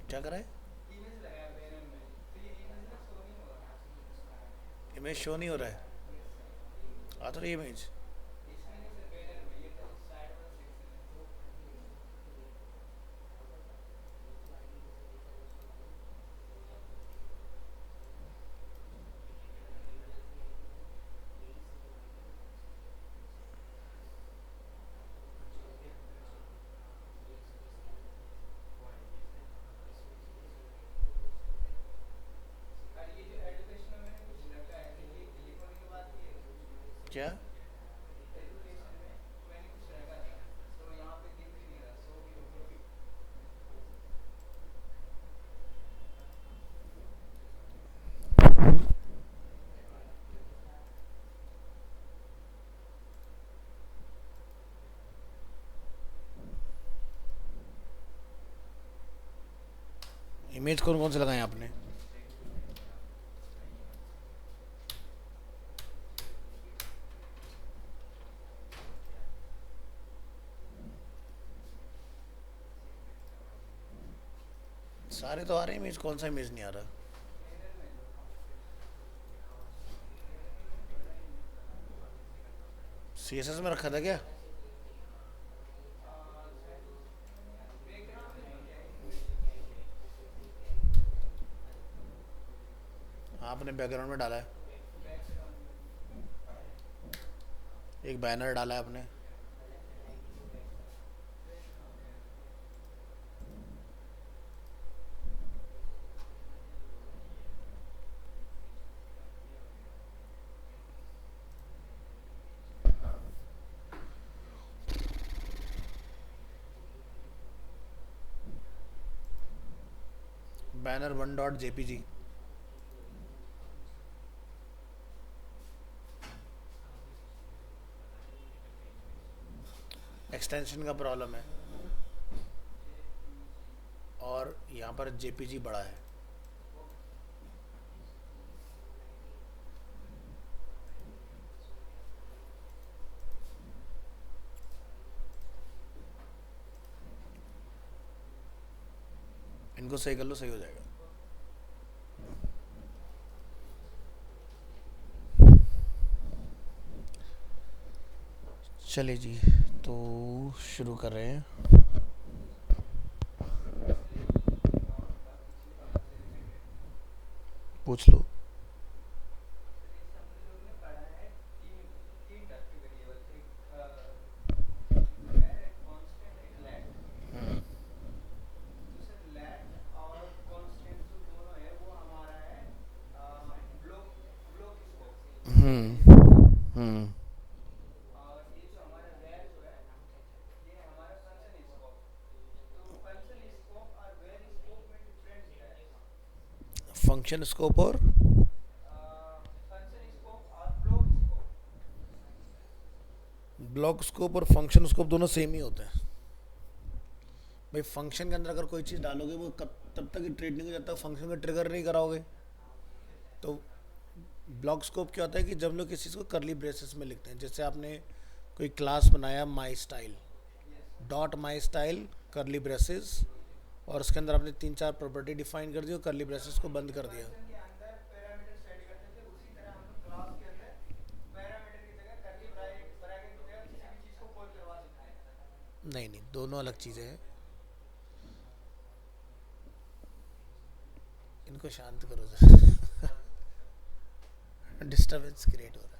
क्या करा है? इमेज शो नहीं हो रहा है। आ तो रही इमेज। क्या? इमेज कौन कौन से लगाए आपने? सारे तो आ रहे हैं इमेज, कौन सा इमेज नहीं आ रहा? सीएसएस में रखा था क्या? आपने बैकग्राउंड में डाला है। एक बैनर डाला है आपने। Banner 1.jpg। एक्सटेंशन का प्रॉब्लम है। और यहाँ पर जेपीजी बड़ा है। इनको सही कर लो, सही हो जाएगा। चलिए जी, तो शुरू कर रहे हैं। पूछ लो। हम्म। फंक्शन स्कोप और ब्लॉक स्कोप और फंक्शन स्कोप दोनों सेम ही होते हैं। भाई फंक्शन के अंदर अगर कोई चीज़ डालोगे वो कब तब तक ट्रेड नहीं हो, जब तक फंक्शन का ट्रिगर नहीं कराओगे। तो ब्लॉक स्कोप क्या होता है कि जब लोग किसी चीज़ को करली ब्रेसेस में लिखते हैं, जैसे आपने कोई क्लास बनाया my style, dot my style करली ब्रेसेस, और उसके अंदर आपने तीन चार प्रॉपर्टी डिफाइन कर दी और करली ब्रेसेस को बंद कर दिया। नहीं नहीं, दोनों अलग चीज़ें हैं। इनको शांत करो जरा। डिस्टर्बेंस क्रिएट हो रहा है।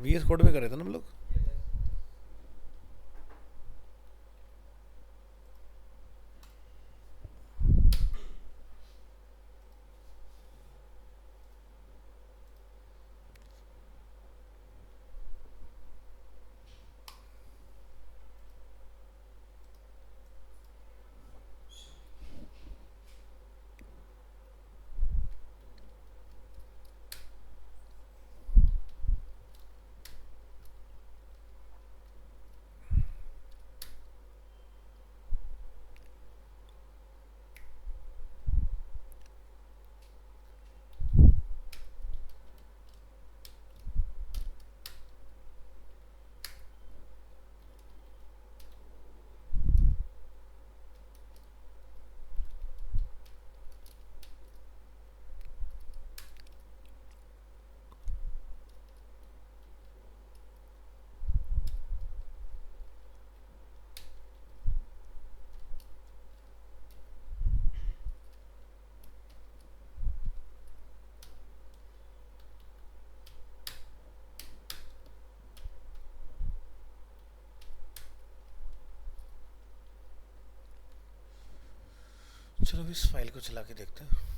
वीएस कोड में करे थे ना हम लोग। चलो अभी इस फाइल को चला के देखते हैं।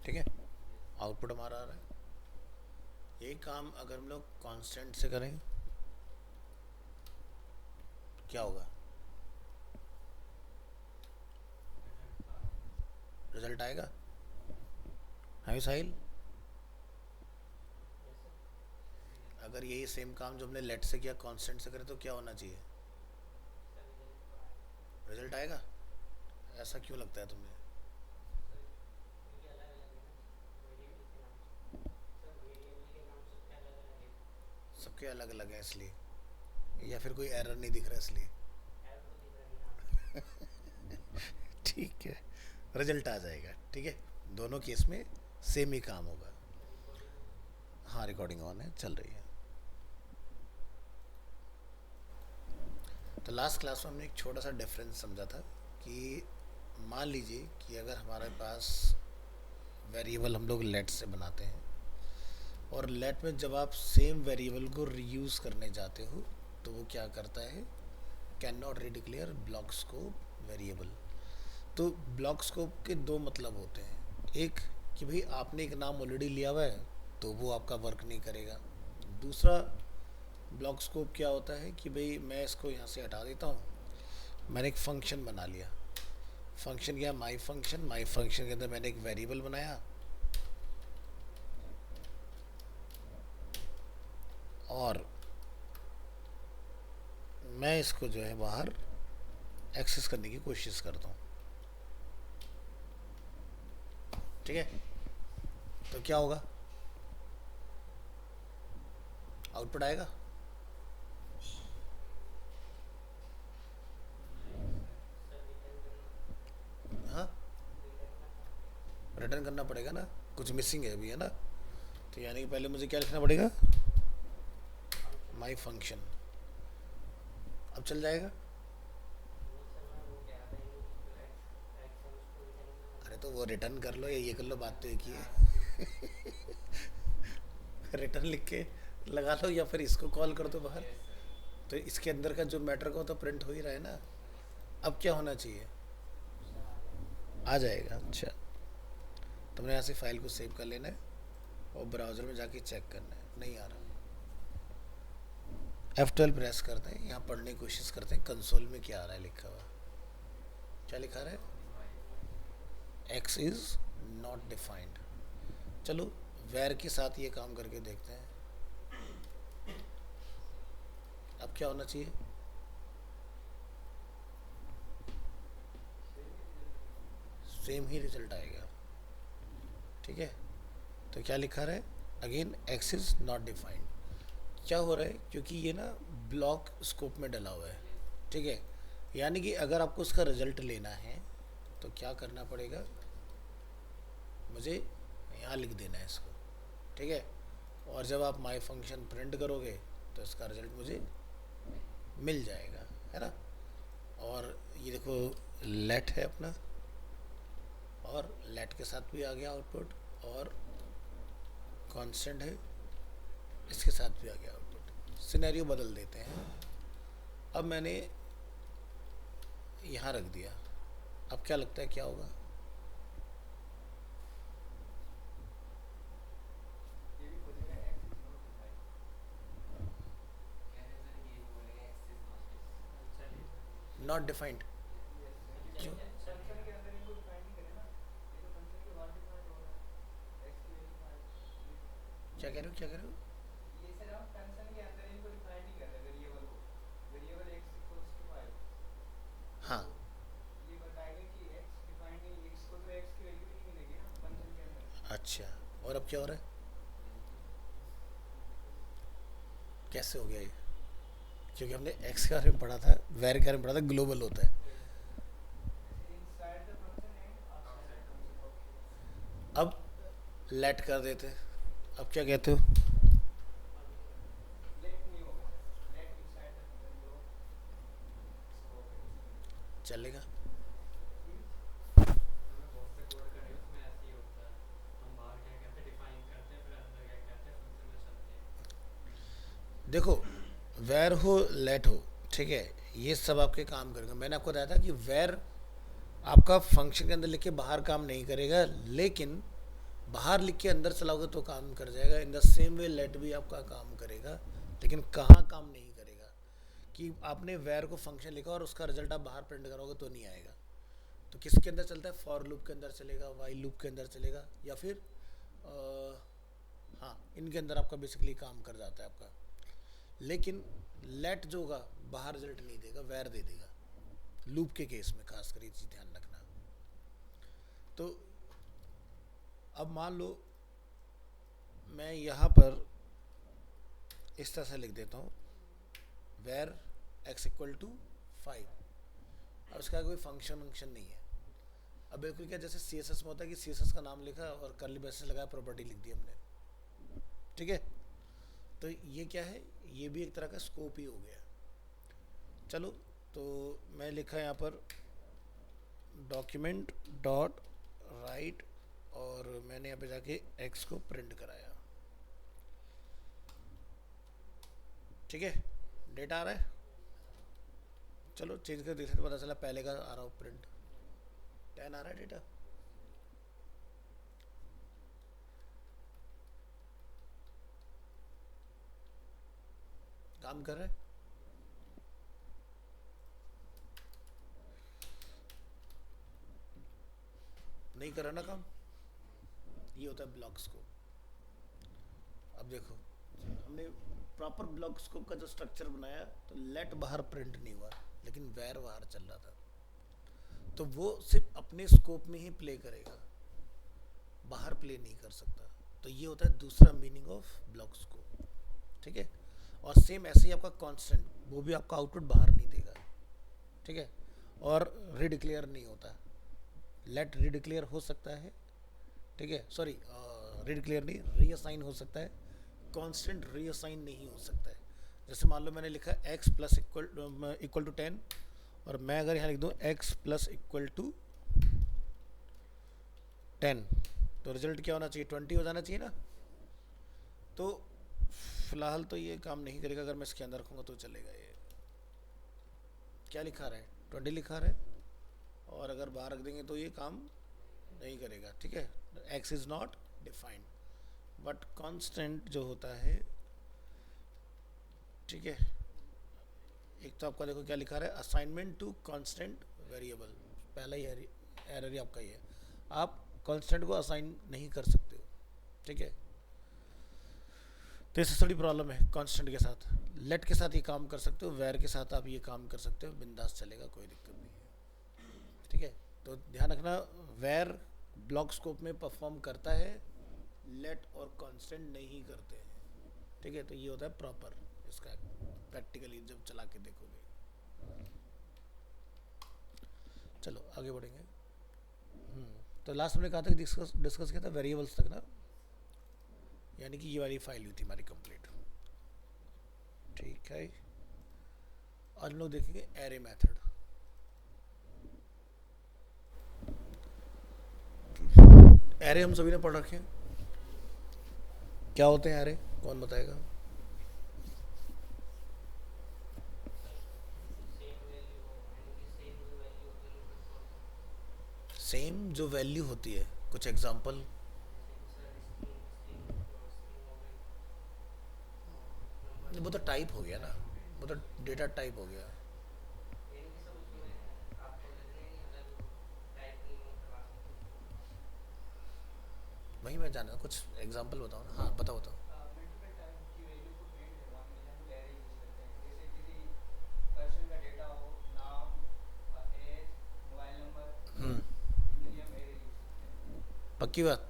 ठीक है, आउटपुट हमारा आ रहा है। यही काम अगर हम लोग कांस्टेंट से करें क्या होगा, रिजल्ट आएगा। हाँ साहिल, अगर यही सेम काम जो हमने लेट से किया कांस्टेंट से करे तो क्या होना चाहिए, रिजल्ट आएगा। ऐसा क्यों लगता है तुम्हें? सबके अलग अलग हैं इसलिए, या फिर कोई एरर नहीं दिख रहा इसलिए? ठीक है, रिजल्ट आ जाएगा। ठीक है, दोनों केस में सेम ही काम होगा। हाँ रिकॉर्डिंग ऑन है, चल रही है। तो लास्ट क्लास में हमने एक छोटा सा डिफरेंस समझा था कि मान लीजिए कि अगर हमारे पास वेरिएबल हम लोग लेट से बनाते हैं और लेट में जब आप सेम वेरिएबल को रीयूज़ करने जाते हो तो वो क्या करता है, can not redeclare block scope variable. तो ब्लॉक स्कोप के दो मतलब होते हैं, एक कि भाई आपने एक नाम ऑलरेडी लिया हुआ है तो वो आपका वर्क नहीं करेगा। दूसरा ब्लॉक स्कोप क्या होता है कि भाई मैं इसको यहाँ से हटा देता हूँ, मैंने एक फंक्शन बना लिया। फंक्शन क्या, माई फंक्शन। माई फंक्शन के अंदर मैंने एक वेरिएबल बनाया और मैं इसको जो है बाहर एक्सेस करने की कोशिश करता हूँ। ठीक है, तो क्या होगा, आउटपुट आएगा। हाँ, रिटर्न करना पड़ेगा ना, कुछ मिसिंग है अभी, है ना। तो यानी कि पहले मुझे क्या लिखना पड़ेगा, माई फंक्शन। अब चल जाएगा। अरे तो वो रिटर्न कर लो या ये कर लो, बात तो एक ही है। रिटर्न लिख के लगा लो या फिर इसको कॉल कर दो बाहर। तो इसके अंदर का जो मैटर का तो प्रिंट हो ही रहा है ना। अब क्या होना चाहिए, आ जाएगा। अच्छा, तुमने यहाँ से फाइल को सेव कर लेना है और ब्राउज़र में जाके चेक करना है, नहीं आ रहा। F12 प्रेस करते हैं, यहाँ पढ़ने की कोशिश करते हैं कंसोल में क्या आ रहा है लिखा हुआ। क्या लिखा रहा है, X इज़ नॉट डिफाइंड। चलो वेर के साथ ये काम करके देखते हैं। अब क्या होना चाहिए, सेम ही रिजल्ट आएगा। ठीक है, तो क्या लिखा रहा है, again x is not defined. क्या हो रहा है, क्योंकि ये ना ब्लॉक स्कोप में डला हुआ है। ठीक है, यानी कि अगर आपको उसका रिजल्ट लेना है तो क्या करना पड़ेगा, मुझे यहाँ लिख देना है इसको। ठीक है, और जब आप माई फंक्शन प्रिंट करोगे तो इसका रिजल्ट मुझे मिल जाएगा, है ना। और ये देखो लेट है अपना, और लेट के साथ भी आ गया आउटपुट, और कांस्टेंट है इसके साथ भी आ गया आउटपुट। सिनेरियो बदल देते हैं। अब मैंने यहाँ रख दिया, अब क्या लगता है क्या होगा, नॉट डिफाइंड। क्यों, क्या कह रहे हो, क्या कह रहे हो? हाँ, अच्छा, और अब क्या हो रहा है, कैसे हो गया ये? क्योंकि हमने एक्स के बारे में पढ़ा था, वेर के बारे में पढ़ा था, ग्लोबल होता है। अब लेट कर देते, अब क्या कहते हो, चलेगा? देखो वेर हो लेट हो, ठीक है, ये सब आपके काम करेंगे। मैंने आपको बताया था कि वेर आपका फंक्शन के अंदर लिख के बाहर काम नहीं करेगा, लेकिन बाहर लिख के अंदर चलाओगे तो काम कर जाएगा। In the same way late भी आपका काम करेगा, लेकिन कहाँ काम नहीं करेगा कि आपने वेर को फंक्शन लिखा और उसका रिजल्ट आप बाहर प्रिंट करोगे तो नहीं आएगा। तो किसके अंदर चलता है? फॉर लूप के अंदर चलेगा, वाइल लूप के अंदर चलेगा, या फिर हाँ, इनके अंदर आपका बेसिकली काम कर जाता है आपका। लेकिन लेट जो होगा बाहर रिजल्ट नहीं देगा, वेर दे देगा लूप के केस में, खास कर ये चीज़ ध्यान रखना। तो अब मान लो मैं यहाँ पर इस तरह से लिख देता हूँ, वेर x इक्वल टू 5। अब इसका कोई फंक्शन नहीं है। अब बिल्कुल क्या जैसे सी एस एस में होता है कि सी एस एस का नाम लिखा और करली ब्रेसेस लगाया, प्रॉपर्टी लिख दी हमने, ठीक है। तो ये क्या है? ये भी एक तरह का स्कोप ही हो गया। चलो, तो मैं लिखा यहाँ पर डॉक्यूमेंट डॉट राइट, और मैंने यहाँ पे जाके x को प्रिंट कराया, ठीक है। डेटा आ रहा है, चलो चेंज कर देख सकते, पता चला पहले का आ रहा हो प्रिंट। 10 आ रहा है डेटा, काम कर रहा है। नहीं कर रहा ना काम, ये होता है ब्लॉक स्कोप। अब देखो, हमने प्रॉपर ब्लॉक स्कोप का जो स्ट्रक्चर बनाया, तो लेट बाहर प्रिंट नहीं हुआ, लेकिन वेर बाहर चल रहा था। तो वो सिर्फ अपने स्कोप में ही प्ले करेगा, बाहर प्ले नहीं कर सकता। तो ये होता है दूसरा मीनिंग ऑफ ब्लॉक स्कोप, ठीक है। और सेम ऐसे ही आपका कांस्टेंट, वो भी आपका आउटपुट बाहर नहीं देगा, ठीक है। और रिडिक्लेयर नहीं होता, लेट रिडिक्लेयर हो सकता है, ठीक है, सॉरी रिडिक्लेयर नहीं, रीअसाइन हो सकता है, कांस्टेंट रीअसाइन नहीं हो सकता है। जैसे मान लो मैंने लिखा x प्लस इक्वल टू 10, और मैं अगर यहाँ लिख दूँ x प्लस इक्वल टू 10, तो रिजल्ट क्या होना चाहिए? 20 हो जाना चाहिए ना। तो फिलहाल तो ये काम नहीं करेगा, अगर मैं इसके अंदर रखूँगा तो चलेगा। ये क्या लिखा रहा है? 20 लिखा रहा है, और अगर बाहर रख देंगे तो ये काम नहीं करेगा, ठीक है। x is not defined, but constant जो होता है, ठीक है। एक तो आपका देखो क्या लिखा रहा है, असाइनमेंट टू कांस्टेंट वेरिएबल, पहला ही एरर ही आपका ये है, आप कांस्टेंट को असाइन नहीं कर सकते हो, ठीक है। तो इससे थोड़ी प्रॉब्लम है कांस्टेंट के साथ। लेट के साथ ये काम कर सकते हो, वेर के साथ आप ये काम कर सकते हो, बिंदास चलेगा, कोई दिक्कत नहीं है, ठीक है। तो ध्यान रखना, वेर ब्लॉक स्कोप में परफॉर्म करता है, लेट और कांस्टेंट नहीं करते हैं, ठीक है। तो ये होता है प्रॉपर इसका, प्रैक्टिकली जब चला के देखोगे। चलो आगे बढ़ेंगे। तो लास्ट हमने कहा था कि डिस्कस किया था वेरिएबल्स तक ना, यानी कि ये वाली फाइल हुई थी हमारी कंप्लीट, ठीक है। आज हम लोग देखेंगे एरे मेथड। एरे हम सभी ने पढ़ रखे हैं, क्या होते हैं एरे, कौन बताएगा? सेम जो वैल्यू होती है, कुछ एग्जांपल? वो तो टाइप हो गया ना, वो तो डेटा टाइप हो गया। वही मैं जाना, कुछ एग्जांपल बताओ ना। हाँ बताओ बताओ। पक्की बात,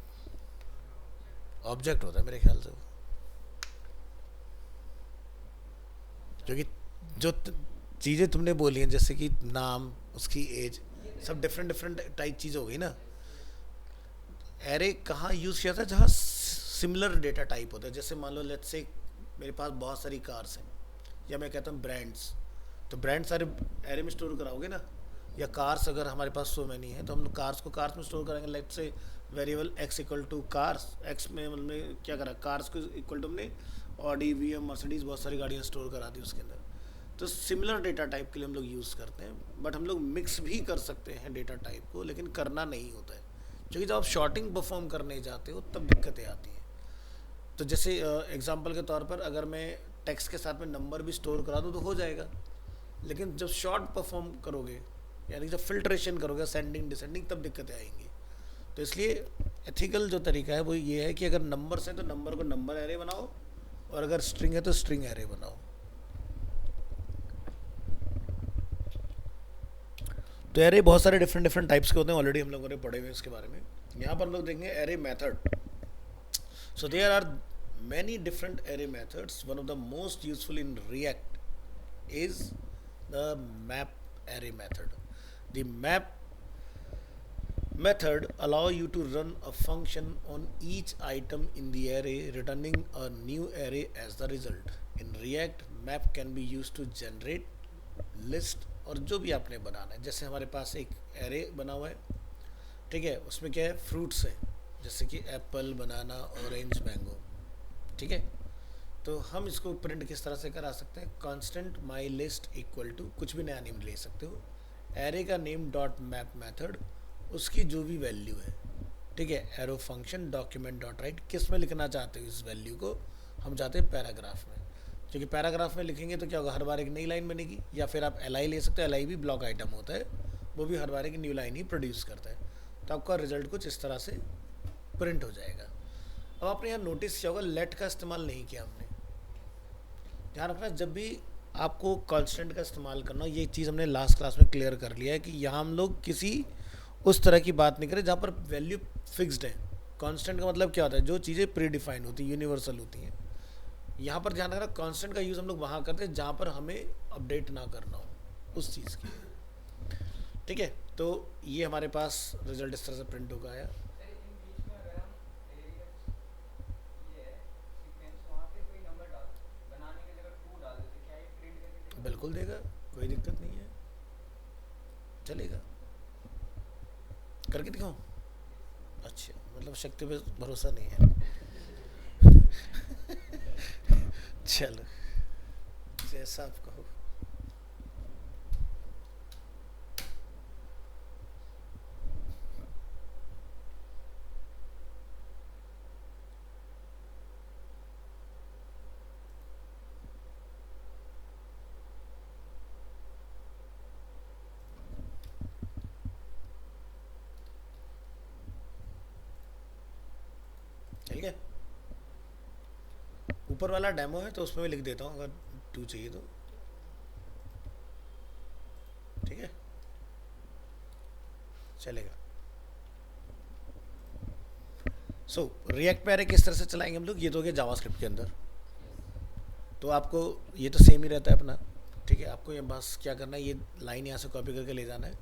ऑब्जेक्ट होता है मेरे ख्याल से वो, क्योंकि जो चीज़ें तुमने बोली हैं, जैसे कि नाम, उसकी एज, सब डिफरेंट डिफरेंट टाइप चीज़ हो गई ना। एरे कहाँ यूज़ किया था? जहाँ सिमिलर डेटा टाइप होता है। जैसे मान लो लेट्स से मेरे पास बहुत सारी कार्स हैं, या मैं कहता हूँ ब्रांड्स, तो ब्रांड सारे एरे में स्टोर कराओगे ना, या कार्स अगर हमारे पास सो मैनी है तो हम कार्स को कार्स में स्टोर करेंगे। लेट से variable X equal to cars, X में हमने क्या करा, कार्स को इक्वल टू हमने ऑडी वी एम मर्सिडीज बहुत सारी गाड़ियाँ स्टोर करा दी उसके अंदर। तो सिमिलर डेटा टाइप के लिए हम लोग यूज़ करते हैं, बट हम लोग मिक्स भी कर सकते हैं डेटा टाइप को, लेकिन करना नहीं होता है क्योंकि जब आप शॉर्टिंग परफॉर्म करने जाते हो तब दिक्कतें आती हैं। तो जैसे एग्जांपल के तौर पर अगर मैं टेक्स्ट के साथ में नंबर भी स्टोर करा दूँ तो हो जाएगा, लेकिन जब शॉर्ट परफॉर्म करोगे यानी जब फिल्ट्रेशन करोगे सेंडिंग डिसेंडिंग तब दिक्कतें आएंगी। तो इसलिए एथिकल जो तरीका है वो ये है कि अगर नंबर्स हैं तो नंबर को नंबर एरे बनाओ, और अगर स्ट्रिंग है तो स्ट्रिंग एरे बनाओ। तो एरे बहुत सारे डिफरेंट डिफरेंट टाइप्स के होते हैं, ऑलरेडी हम लोगों ने पढ़े हुए हैं इसके बारे में। यहाँ पर हम लोग देखेंगे array method. So there are many different array methods. One of the most useful in React is the map array method. The map method allow you to run a function on each item in the array, returning a new array as the result. In React, map can be used to generate list और जो भी आपने बनाना है। जैसे हमारे पास एक array बना हुआ है, ठीक है, उसमें क्या है, फ्रूट्स है, जैसे कि एप्पल, बनाना, ऑरेंज, मैंगो, ठीक है। तो हम इसको प्रिंट किस तरह से करा सकते हैं, constant my list equal to कुछ भी नया नेम ले सकते हो, एरे का नेम डॉट मैप मेथड, उसकी जो भी वैल्यू है, ठीक है, arrow function document dot right, किस में लिखना चाहते हो इस वैल्यू को, हम चाहते हैं पैराग्राफ में, क्योंकि पैराग्राफ में लिखेंगे तो क्या होगा, हर बार एक नई लाइन बनेगी। या फिर आप एल आई ले सकते हो, एल आई भी ब्लॉक आइटम होता है, वो भी हर बार एक न्यू लाइन ही प्रोड्यूस करता है। तो आपका रिजल्ट कुछ इस तरह से प्रिंट हो जाएगा। अब आपने यहाँ नोटिस किया होगा लेट का इस्तेमाल नहीं किया हमने। ध्यान रखना, जब भी आपको कांस्टेंट का इस्तेमाल करना, ये चीज़ हमने लास्ट क्लास में क्लियर कर लिया है कि यहाँ हम लोग किसी उस तरह की बात नहीं करें जहाँ पर वैल्यू फिक्स्ड है। कांस्टेंट का मतलब क्या होता है, जो चीज़ें प्री डिफाइंड होती हैं, यूनिवर्सल होती हैं। यहाँ पर ध्यान रखना, कांस्टेंट का यूज़ हम लोग वहाँ करते हैं जहाँ पर हमें अपडेट ना करना हो उस चीज़ की, ठीक है। तो ये हमारे पास रिजल्ट इस तरह से प्रिंट होगा आया। बिल्कुल देगा, कोई दिक्कत नहीं है, चलेगा। करके दिखाऊं? अच्छा, मतलब शक्ति पे भरोसा नहीं है। चलो, जैसा आप कहो। ठीक है, ऊपर वाला डेमो है तो उसमें भी लिख देता हूँ अगर टू चाहिए तो, ठीक है, चलेगा। सो रिएक्ट पे एरे किस तरह से चलाएंगे हम लोग, ये तो हो गया जावास्क्रिप्ट के अंदर। तो आपको ये तो सेम ही रहता है अपना, ठीक है। आपको ये बस क्या करना है, ये लाइन यहाँ से कॉपी करके ले जाना है,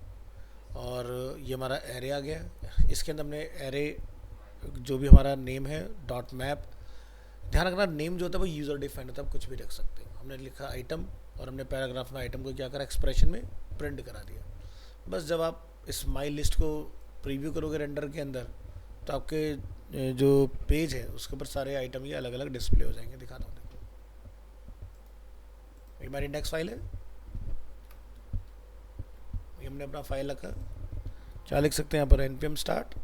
और ये हमारा एरे आ गया। इसके अंदर हमने एरे जो भी हमारा नेम है डॉट मैप, ध्यान रखना नेम जो होता है वो यूज़र डिफाइंड होता है, आप कुछ भी रख सकते हो। हमने लिखा आइटम, और हमने पैराग्राफ में आइटम को क्या करा, एक्सप्रेशन में प्रिंट करा दिया। बस जब आप इस माई लिस्ट को प्रीव्यू करोगे रेंडर के अंदर, तो आपके जो पेज है उसके ऊपर सारे आइटम ये अलग अलग डिस्प्ले हो जाएंगे। दिखाता हूँ, देखो ये हमारी इंडेक्स फाइल है, ये हमने अपना फाइल रखा। क्या लिख सकते हैं यहाँ पर, npm स्टार्ट,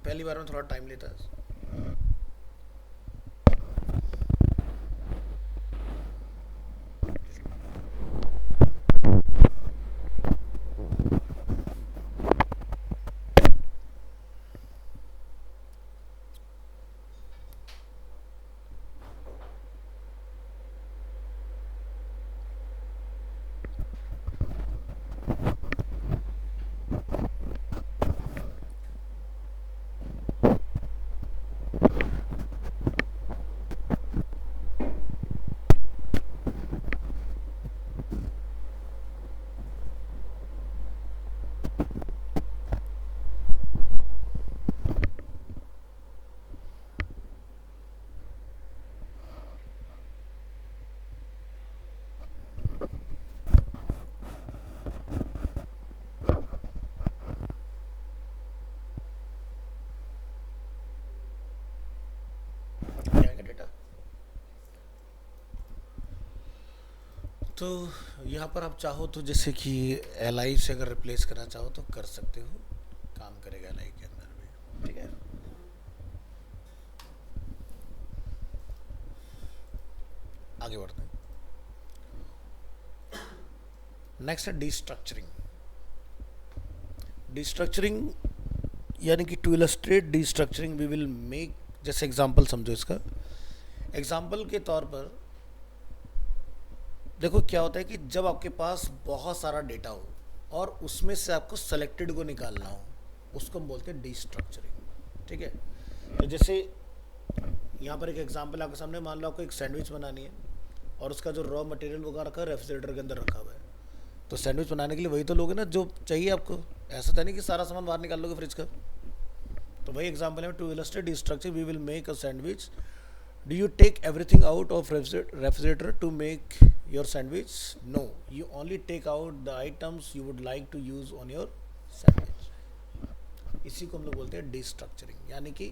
पहली बार में थोड़ा टाइम लेता है। तो यहाँ पर आप चाहो तो जैसे कि एल आई से अगर रिप्लेस करना चाहो तो कर सकते हो, काम करेगा एल आई के अंदर भी, ठीक है। आगे बढ़ते हैं। नेक्स्ट है डिस्ट्रक्चरिंग। डिस्ट्रक्चरिंग यानी कि to illustrate destructuring we will make, जैसे एग्जांपल समझो इसका। एग्जांपल के तौर पर देखो क्या होता है कि जब आपके पास बहुत सारा डेटा हो और उसमें से आपको सेलेक्टेड को निकालना हो, उसको हम बोलते हैं डिस्ट्रक्चरिंग, ठीक है। तो जैसे यहाँ पर एक एग्जांपल आपके सामने, मान लो आपको एक सैंडविच बनानी है और उसका जो रॉ मटेरियल वो रखा है रेफ्रिजरेटर के अंदर रखा हुआ है, तो सैंडविच बनाने के लिए वही तो लोगे ना जो चाहिए आपको। ऐसा तो नहीं कि सारा सामान बाहर निकाल लोगे फ्रिज का। तो वही एग्जांपल है, to illustrate destructure we will make a sandwich. Do you take everything out of refrigerator to make your sandwich? No, you only take out the items you would like to use on your sandwich. इसी को हम लोग बोलते हैं डिस्ट्रक्चरिंग, यानी कि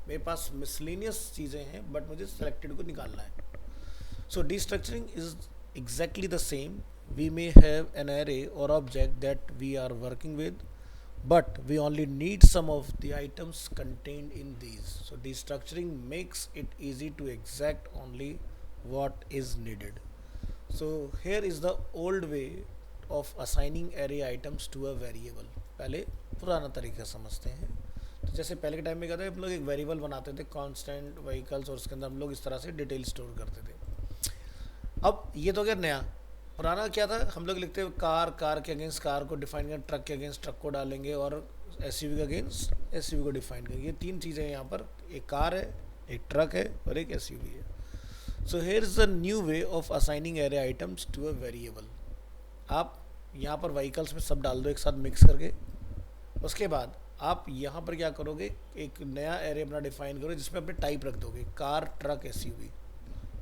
मेरे पास miscellaneous चीज़ें हैं बट मुझे सेलेक्टेड को निकालना है। So destructuring is exactly the same. We may have an array or object that we are working with, but we only need some of the items contained in these. So destructuring makes it easy to exact only what is needed. So here is the old way of assigning array items to a variable. पहले पुराना तरीका समझते हैं। तो जैसे पहले के time में क्या था, हम लोग एक वेरिएबल बनाते थे कांस्टेंट व्हीकल्स, और उसके अंदर हम लोग इस तरह से डिटेल स्टोर करते थे। अब ये तो क्या नया, पुराना क्या था, हम लोग लिखते हैं कार के अगेंस्ट कार को डिफाइन करें, ट्रक के अगेंस्ट ट्रक को डालेंगे, और एसयूवी के अगेंस्ट एसयूवी को डिफाइन करेंगे। ये तीन चीज़ें हैं यहाँ पर, एक कार है, एक ट्रक है और एक एसयूवी है। So here is the new way of assigning array items to a variable. आप यहाँ पर व्हीकल्स में सब डाल दो एक साथ मिक्स करके। उसके बाद आप यहाँ पर क्या करोगे, एक नया एरे अपना डिफाइन करो जिसमें अपने टाइप रख दोगे, कार ट्रक एसयूवी,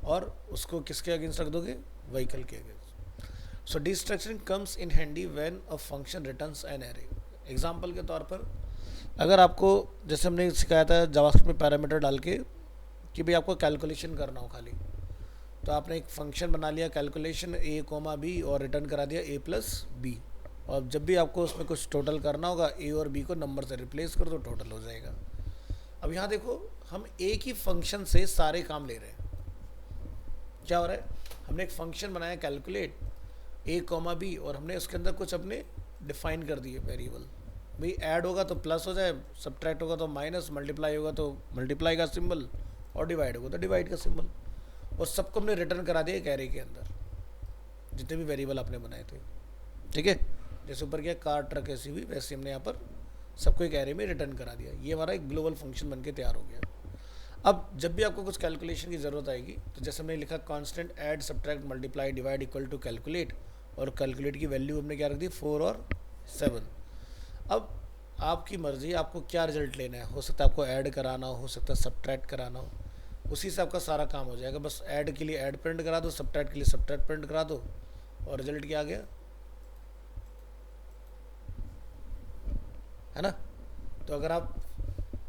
और उसको किसके अगेंस्ट रख दोगे, व्हीकल के against. So destructuring comes in handy when a function returns an array. Example के तौर पर अगर आपको, जैसे हमने सिखाया था जावास्क्रिप्ट में पैरामीटर डाल के कि भाई आपको कैलकुलेशन करना हो खाली, तो आपने एक फंक्शन बना लिया कैलकुलेशन ए कोमा बी और रिटर्न करा दिया ए प्लस बी, और जब भी आपको उसमें कुछ टोटल करना होगा ए और बी को नंबर से रिप्लेस कर दो, टोटल हो जाएगा। अब यहाँ देखो हम एक ही फंक्शन से सारे काम ले रहे हैं। क्या हो रहा है, हमने एक फंक्शन बनाया कैलकुलेट ए कॉमा बी, और हमने उसके अंदर कुछ अपने डिफाइन कर दिए वेरिएबल। भाई ऐड होगा तो प्लस हो जाए, सब्ट्रैक्ट होगा तो माइनस, मल्टीप्लाई होगा तो मल्टीप्लाई का सिंबल, और डिवाइड होगा तो डिवाइड का सिंबल, और सबको हमने रिटर्न करा दिया एक एरे के अंदर, जितने भी वेरिएबल आपने बनाए थे, ठीक है। जैसे ऊपर क्या कार ट्रक ऐसी हुई, वैसे हमने यहाँ पर सबको एक एरे में रिटर्न करा दिया। ये हमारा एक ग्लोबल फंक्शन बन के तैयार हो गया। अब जब भी आपको कुछ कैलकुलेशन की ज़रूरत आएगी, तो जैसे हमने लिखा constant add subtract multiply divide equal to calculate, और कैलकुलेट की वैल्यू हमने क्या रख दी 4 और 7। अब आपकी मर्ज़ी, आपको क्या रिजल्ट लेना है, हो सकता है आपको ऐड कराना हो सकता है सब्ट्रैक्ट कराना हो, उसी से आपका सारा काम हो जाएगा। बस ऐड के लिए ऐड प्रिंट करा दो, सब्ट्रैक्ट के लिए सब्ट्रैक्ट प्रिंट करा दो, और रिजल्ट क्या आ गया, है ना। तो अगर आप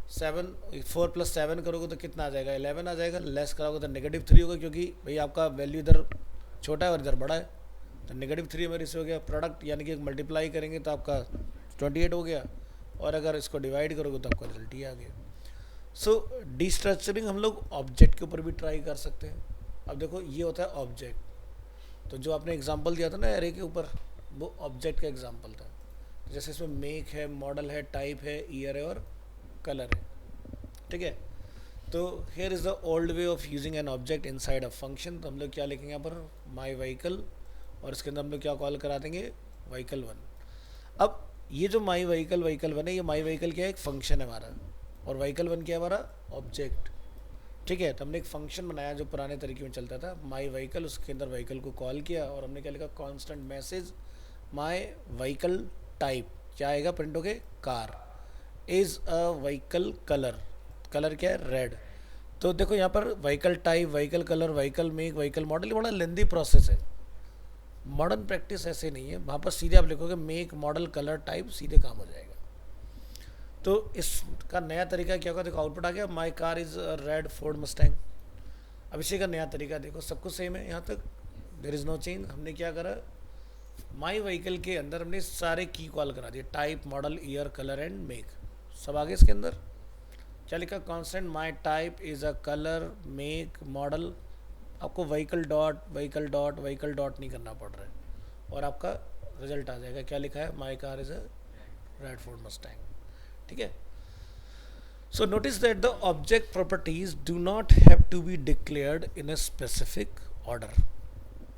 4 + 7 करोगे तो कितना आ जाएगा, 11 आ जाएगा। लेस कराओगे तो -3 होगा, क्योंकि भाई आपका वैल्यू इधर छोटा है और इधर बड़ा है, तो -3 हमारे से हो गया। प्रोडक्ट यानी कि मल्टीप्लाई करेंगे तो आपका 28 हो गया, और अगर इसको डिवाइड करोगे तो आपका रिजल्ट ही आ गया। सो डिस्ट्रक्चरिंग हम लोग ऑब्जेक्ट के ऊपर भी ट्राई कर सकते हैं। अब देखो ये होता है ऑब्जेक्ट, तो जो आपने एग्जांपल दिया था ना एरे के ऊपर, वो ऑब्जेक्ट का एग्जांपल था। तो जैसे इसमें मेक है, मॉडल है, टाइप है, ईयर है और कलर है, ठीक है। तो hair is the old way of using an object inside a function. तो हम लोग क्या लिखेंगे यहाँ पर, माई व्हीकल, और इसके अंदर हम लोग क्या कॉल करा देंगे, व्हीकल 1। अब ये जो माई व्हीकल 1 है, ये माई व्हीकल क्या है, एक फंक्शन है हमारा, और व्हीकल 1 क्या है हमारा, ऑब्जेक्ट, ठीक है। तो हमने एक फंक्शन बनाया जो पुराने तरीके में चलता था, माई व्हीकल, उसके अंदर व्हीकल को कॉल किया, और हमने क्या लिखा, constant message my vehicle type, क्या आएगा प्रिंट हो गए, car is a vehicle colour, colour क्या है, रेड। तो देखो यहाँ पर vehicle type, vehicle colour, vehicle make, vehicle model, ये बड़ा लेंदी प्रोसेस है। मॉडर्न प्रैक्टिस ऐसे नहीं है, वहाँ पर सीधे आप लिखोगे मेक मॉडल कलर टाइप, सीधे काम हो जाएगा। तो इसका नया तरीका क्या होगा, देखो आउटपुट आ गया, my car is red Ford Mustang. अब इसी का नया तरीका देखो, सब कुछ सेम है यहाँ तक, देयर इज़ नो चेंज। हमने क्या करा, माई व्हीकल के अंदर हमने सारे की कॉल करा दिए, type, model, year, colour and make, सब आगे इसके अंदर क्या लिखा, constant my type is a colour make model. आपको vehicle dot vehicle dot vehicle dot नहीं करना पड़ रहा है और आपका रिजल्ट आ जाएगा। क्या लिखा है, my car is a Redford Mustang. ठीक है। So notice that the object properties do not have to be declared in a specific order.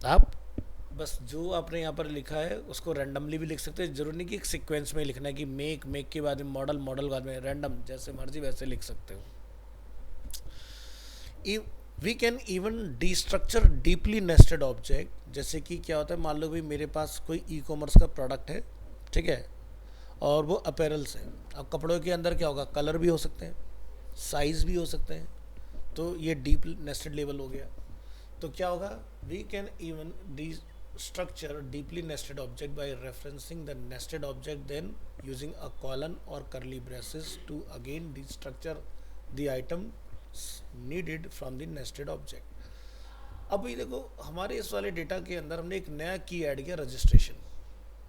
आप बस जो आपने यहाँ पर लिखा है उसको रैंडमली भी लिख सकते हैं, जरूरी नहीं कि एक सीक्वेंस में लिखना है कि मेक, मेक के बाद में मॉडल, मॉडल के बाद में रैंडम, जैसे मर्जी वैसे लिख सकते हो। We can even destructure deeply nested object, जैसे कि क्या होता है, मान लो भाई मेरे पास कोई ई कॉमर्स का प्रोडक्ट है, ठीक है, और वो अपेरल्स है। अब कपड़ों के अंदर क्या होगा, कलर भी हो सकते हैं, साइज़ भी हो सकते हैं, तो ये डीप नेस्टेड लेवल हो गया। तो क्या होगा, we can even de structure deeply nested object by referencing the nested object, then using a colon or curly braces to again destructure the item needed from the nested object। अब ये देखो, हमारे इस वाले डेटा के अंदर हमने एक नया की ऐड किया, रजिस्ट्रेशन।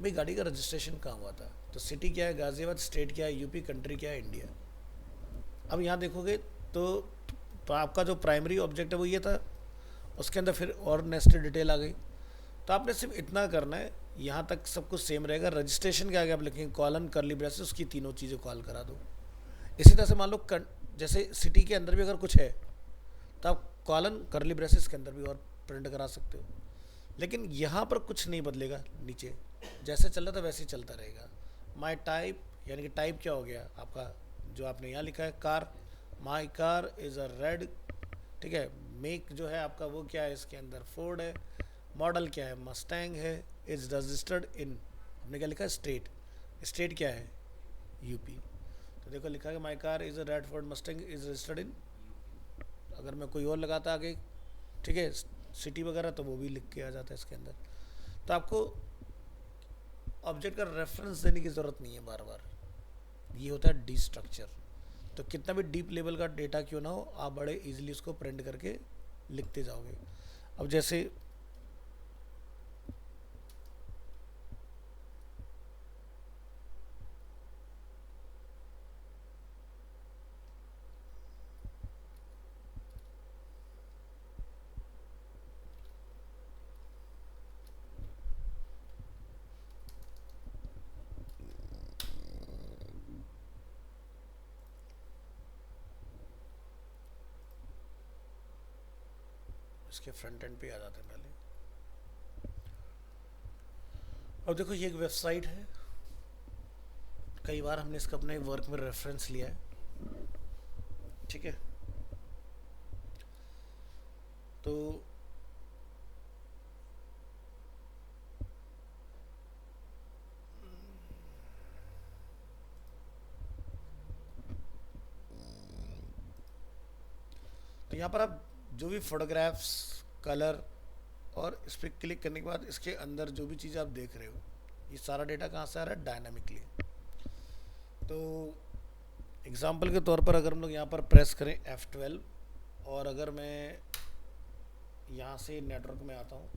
भाई गाड़ी का रजिस्ट्रेशन कहाँ हुआ था, तो सिटी क्या है गाजियाबाद, स्टेट क्या है यूपी, कंट्री क्या है इंडिया। अब यहाँ देखोगे तो आपका जो प्राइमरी ऑब्जेक्ट है वो ये था, उसके अंदर फिर और नेस्टेड डिटेल आ गई। तो आपने सिर्फ इतना करना है, यहाँ तक सब कुछ सेम रहेगा। रजिस्ट्रेशन के आगे आप लिखेंगे कॉलन कर्ली ब्रेसेस, उसकी तीनों चीज़ें कॉल करा दो। इसी तरह से मान लो जैसे सिटी के अंदर भी अगर कुछ है तो आप कॉलन कर्ली ब्रेसेस के अंदर भी और प्रिंट करा सकते हो, लेकिन यहाँ पर कुछ नहीं बदलेगा, नीचे जैसे चल रहा था वैसे ही चलता रहेगा। माई टाइप, यानी कि टाइप क्या हो गया आपका, जो आपने यहाँ लिखा है car, my car is a red, ठीक है। मेक जो है आपका वो क्या है, इसके अंदर फोर्ड है। मॉडल क्या है, मस्टैंग है। इज रजिस्टर्ड इन, हमने क्या लिखा है, स्टेट, स्टेट क्या है, यूपी। तो देखो लिखा है my car is a Redford Mustang is registered in. अगर मैं कोई और लगाता आगे, ठीक है, सिटी वगैरह, तो वो भी लिख के आ जाता है इसके अंदर। तो आपको ऑब्जेक्ट का रेफरेंस देने की ज़रूरत नहीं है बार बार, ये होता है डी स्ट्रक्चर। तो कितना भी डीप लेवल का डेटा क्यों ना हो, आप बड़े इजीली उसको प्रिंट करके लिखते जाओगे। अब जैसे इसके फ्रंट एंड पे आ जाते हैं पहले। अब देखो ये एक वेबसाइट है, कई बार हमने इसका अपने वर्क में रेफरेंस लिया है, ठीक है। तो यहाँ पर आप जो भी फोटोग्राफ्स, कलर, और इस पर क्लिक करने के बाद इसके अंदर जो भी चीज़ आप देख रहे हो, ये सारा डेटा कहाँ से आ रहा है, डायनामिकली। तो एग्जांपल के तौर पर अगर हम लोग यहाँ पर प्रेस करें F12, और अगर मैं यहाँ से नेटवर्क में आता हूँ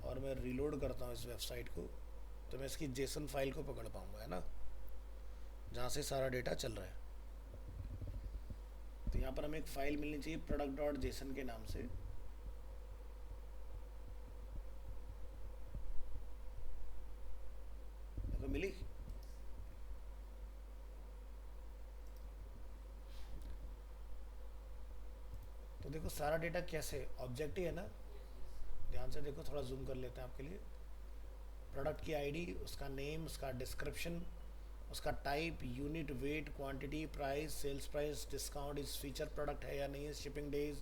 और मैं रीलोड करता हूँ इस वेबसाइट को, तो मैं इसकी जेसन फाइल को पकड़ पाऊँगा, है ना, जहाँ से सारा डेटा चल रहा है। तो यहाँ पर हमें एक फाइल मिलनी चाहिए product.json के नाम से। देखो मिली। तो देखो सारा डेटा कैसे, ऑब्जेक्ट ही है ना, ध्यान से देखो, थोड़ा जूम कर लेते हैं आपके लिए। प्रोडक्ट की आईडी, उसका नेम, उसका डिस्क्रिप्शन, उसका type, unit, weight, quantity, price, sales price, discount, इस फीचर प्रोडक्ट है या नहीं है, शिपिंग डेज,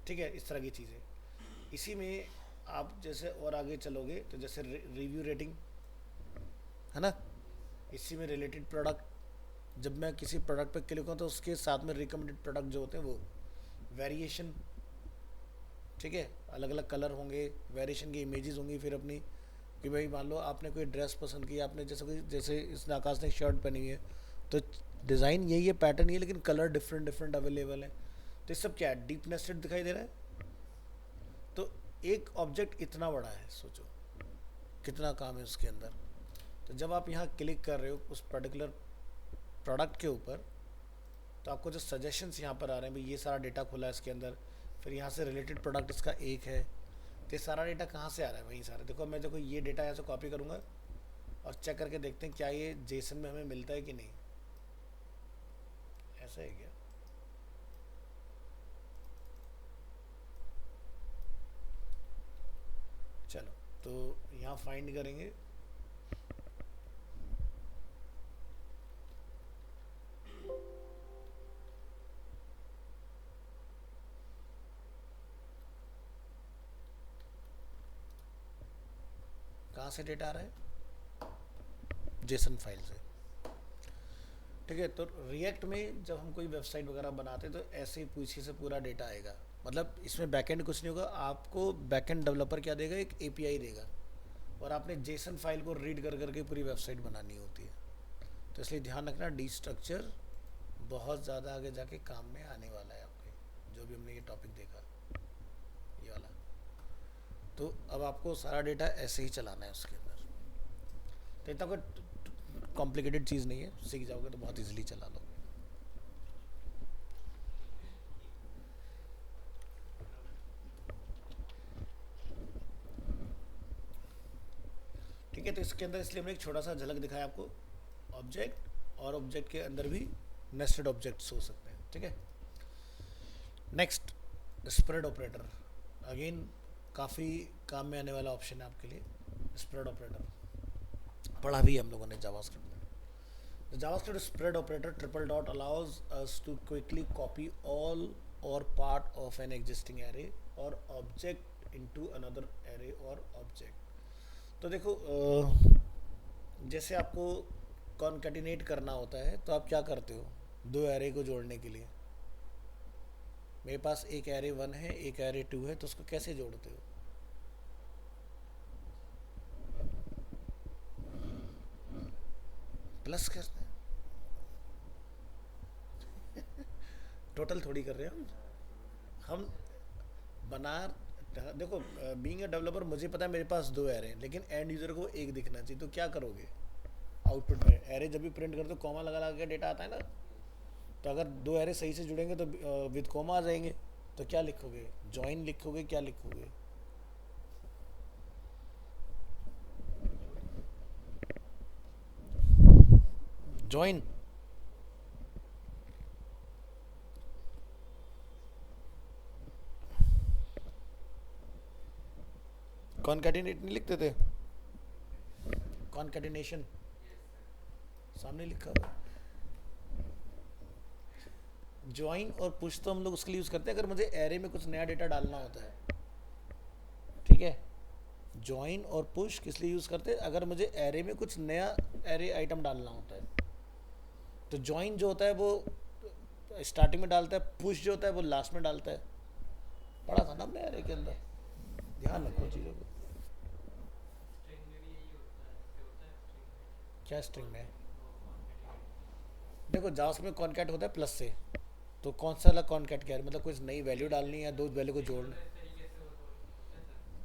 ठीक है, इस तरह की चीज़ें। इसी में आप जैसे और आगे चलोगे तो जैसे रिव्यू रेटिंग है ना, इसी में रिलेटेड प्रोडक्ट, जब मैं किसी प्रोडक्ट पे क्लिक हूँ तो उसके साथ में रिकमेंडेड प्रोडक्ट जो होते हैं वो, वेरिएशन, ठीक है, अलग अलग कलर होंगे, वेरिएशन की इमेजेस होंगी फिर अपनी, कि भाई मान लो आपने कोई ड्रेस पसंद की, आपने जैसे इस आकाश ने शर्ट पहनी हुई है, तो डिज़ाइन यही है, पैटर्न ये, लेकिन कलर डिफरेंट डिफरेंट अवेलेबल है। तो ये सब क्या है, डीप नेस्टेड दिखाई दे रहा है। तो एक ऑब्जेक्ट इतना बड़ा है, सोचो कितना काम है उसके अंदर। तो जब आप यहाँ क्लिक कर रहे हो उस पर्टिकुलर प्रोडक्ट के ऊपर, तो आपको जो सजेशंस यहाँ पर आ रहे हैं, भाई ये सारा डेटा खुला है इसके अंदर, फिर यहाँ से रिलेटेड प्रोडक्ट इसका एक है, तो ये सारा डेटा कहाँ से आ रहा है, वहीं सारा। देखो मैं देखो ये डेटा यहाँ से कॉपी करूँगा और चेक करके देखते हैं क्या ये जेसन में हमें मिलता है कि नहीं। ऐसा है क्या? चलो तो यहाँ फाइंड करेंगे, कहाँ से डेटा आ रहा है, जेसन फाइल से। ठीक है, तो रिएक्ट में जब हम कोई वेबसाइट वगैरह बनाते हैं तो ऐसे ही पीछे से पूरा डेटा आएगा। मतलब इसमें बैकएंड कुछ नहीं होगा, आपको बैकएंड डेवलपर क्या देगा, एक एपीआई देगा, और आपने जेसन फाइल को रीड कर करके पूरी वेबसाइट बनानी होती है। तो इसलिए ध्यान रखना, डी स्ट्रक्चर बहुत ज़्यादा आगे जाके काम में आने वाला है आपके, जो भी हमने ये टॉपिक देखा ये वाला। तो अब आपको सारा डेटा ऐसे ही चलाना है उसके अंदर। तो इतना कोई कॉम्प्लिकेटेड चीज़ नहीं है, सीख जाओगे तो बहुत इजीली चला लोगे। ठीक है, तो इसके अंदर इसलिए हमने एक छोटा सा झलक दिखाया आपको, ऑब्जेक्ट, और ऑब्जेक्ट के अंदर भी नेस्टेड ऑब्जेक्ट्स हो सकते हैं। ठीक है, नेक्स्ट स्प्रेड ऑपरेटर, अगेन काफ़ी काम में आने वाला ऑप्शन है आपके लिए। स्प्रेड ऑपरेटर पढ़ा भी हम लोगों ने जावास्क्रिप्ट में। The JavaScript spread operator triple dot allows us to quickly copy all or part of an existing array or object into another array or object। तो देखो जैसे आपको कॉन्कैटिनेट करना होता है तो आप क्या करते हो, दो एरे को जोड़ने के लिए, मेरे पास एक एरे 1 है एक एरे 2 है, तो उसको कैसे जोड़ते हो, प्लस करते हैं। टोटल थोड़ी कर रहे हैं हम बना। देखो बीइंग अ डेवलपर मुझे पता है मेरे पास दो एरे हैं, लेकिन एंड यूज़र को एक दिखना चाहिए, तो क्या करोगे, आउटपुट में एरे जब भी प्रिंट करते हो कॉमा लगा लगा के डेटा आता है ना, तो अगर दो एरे सही से जुड़ेंगे तो विद कॉमा आ जाएंगे, तो क्या लिखोगे, जॉइन लिखोगे, क्या लिखोगे, जॉइन। कॉन्कैटिनेट नहीं लिखते थे, कॉन्कैटिनेशन सामने लिखा हुआ। ज्वाइन और पुश तो हम लोग उसके लिए यूज़ करते हैं अगर मुझे एरे में कुछ नया डेटा डालना होता है। ठीक है, ज्वाइन और पुश किस लिए यूज़ करते हैं, अगर मुझे एरे में कुछ नया एरे आइटम डालना होता है। तो ज्वाइन जो होता है वो स्टार्टिंग में डालता है, पुश जो होता है वो लास्ट में डालता है। पढ़ा था ना हमने एरे के अंदर, ध्यान रखो चीज़ों को। क्या स्ट्रिंग में, देखो जावास्क्रिप्ट में कॉन्कैट होता है प्लस से, तो कौन सा वाला कॉन्कैट क्या है, मतलब कुछ नई वैल्यू डालनी है या दो वैल्यू को जोड़ना,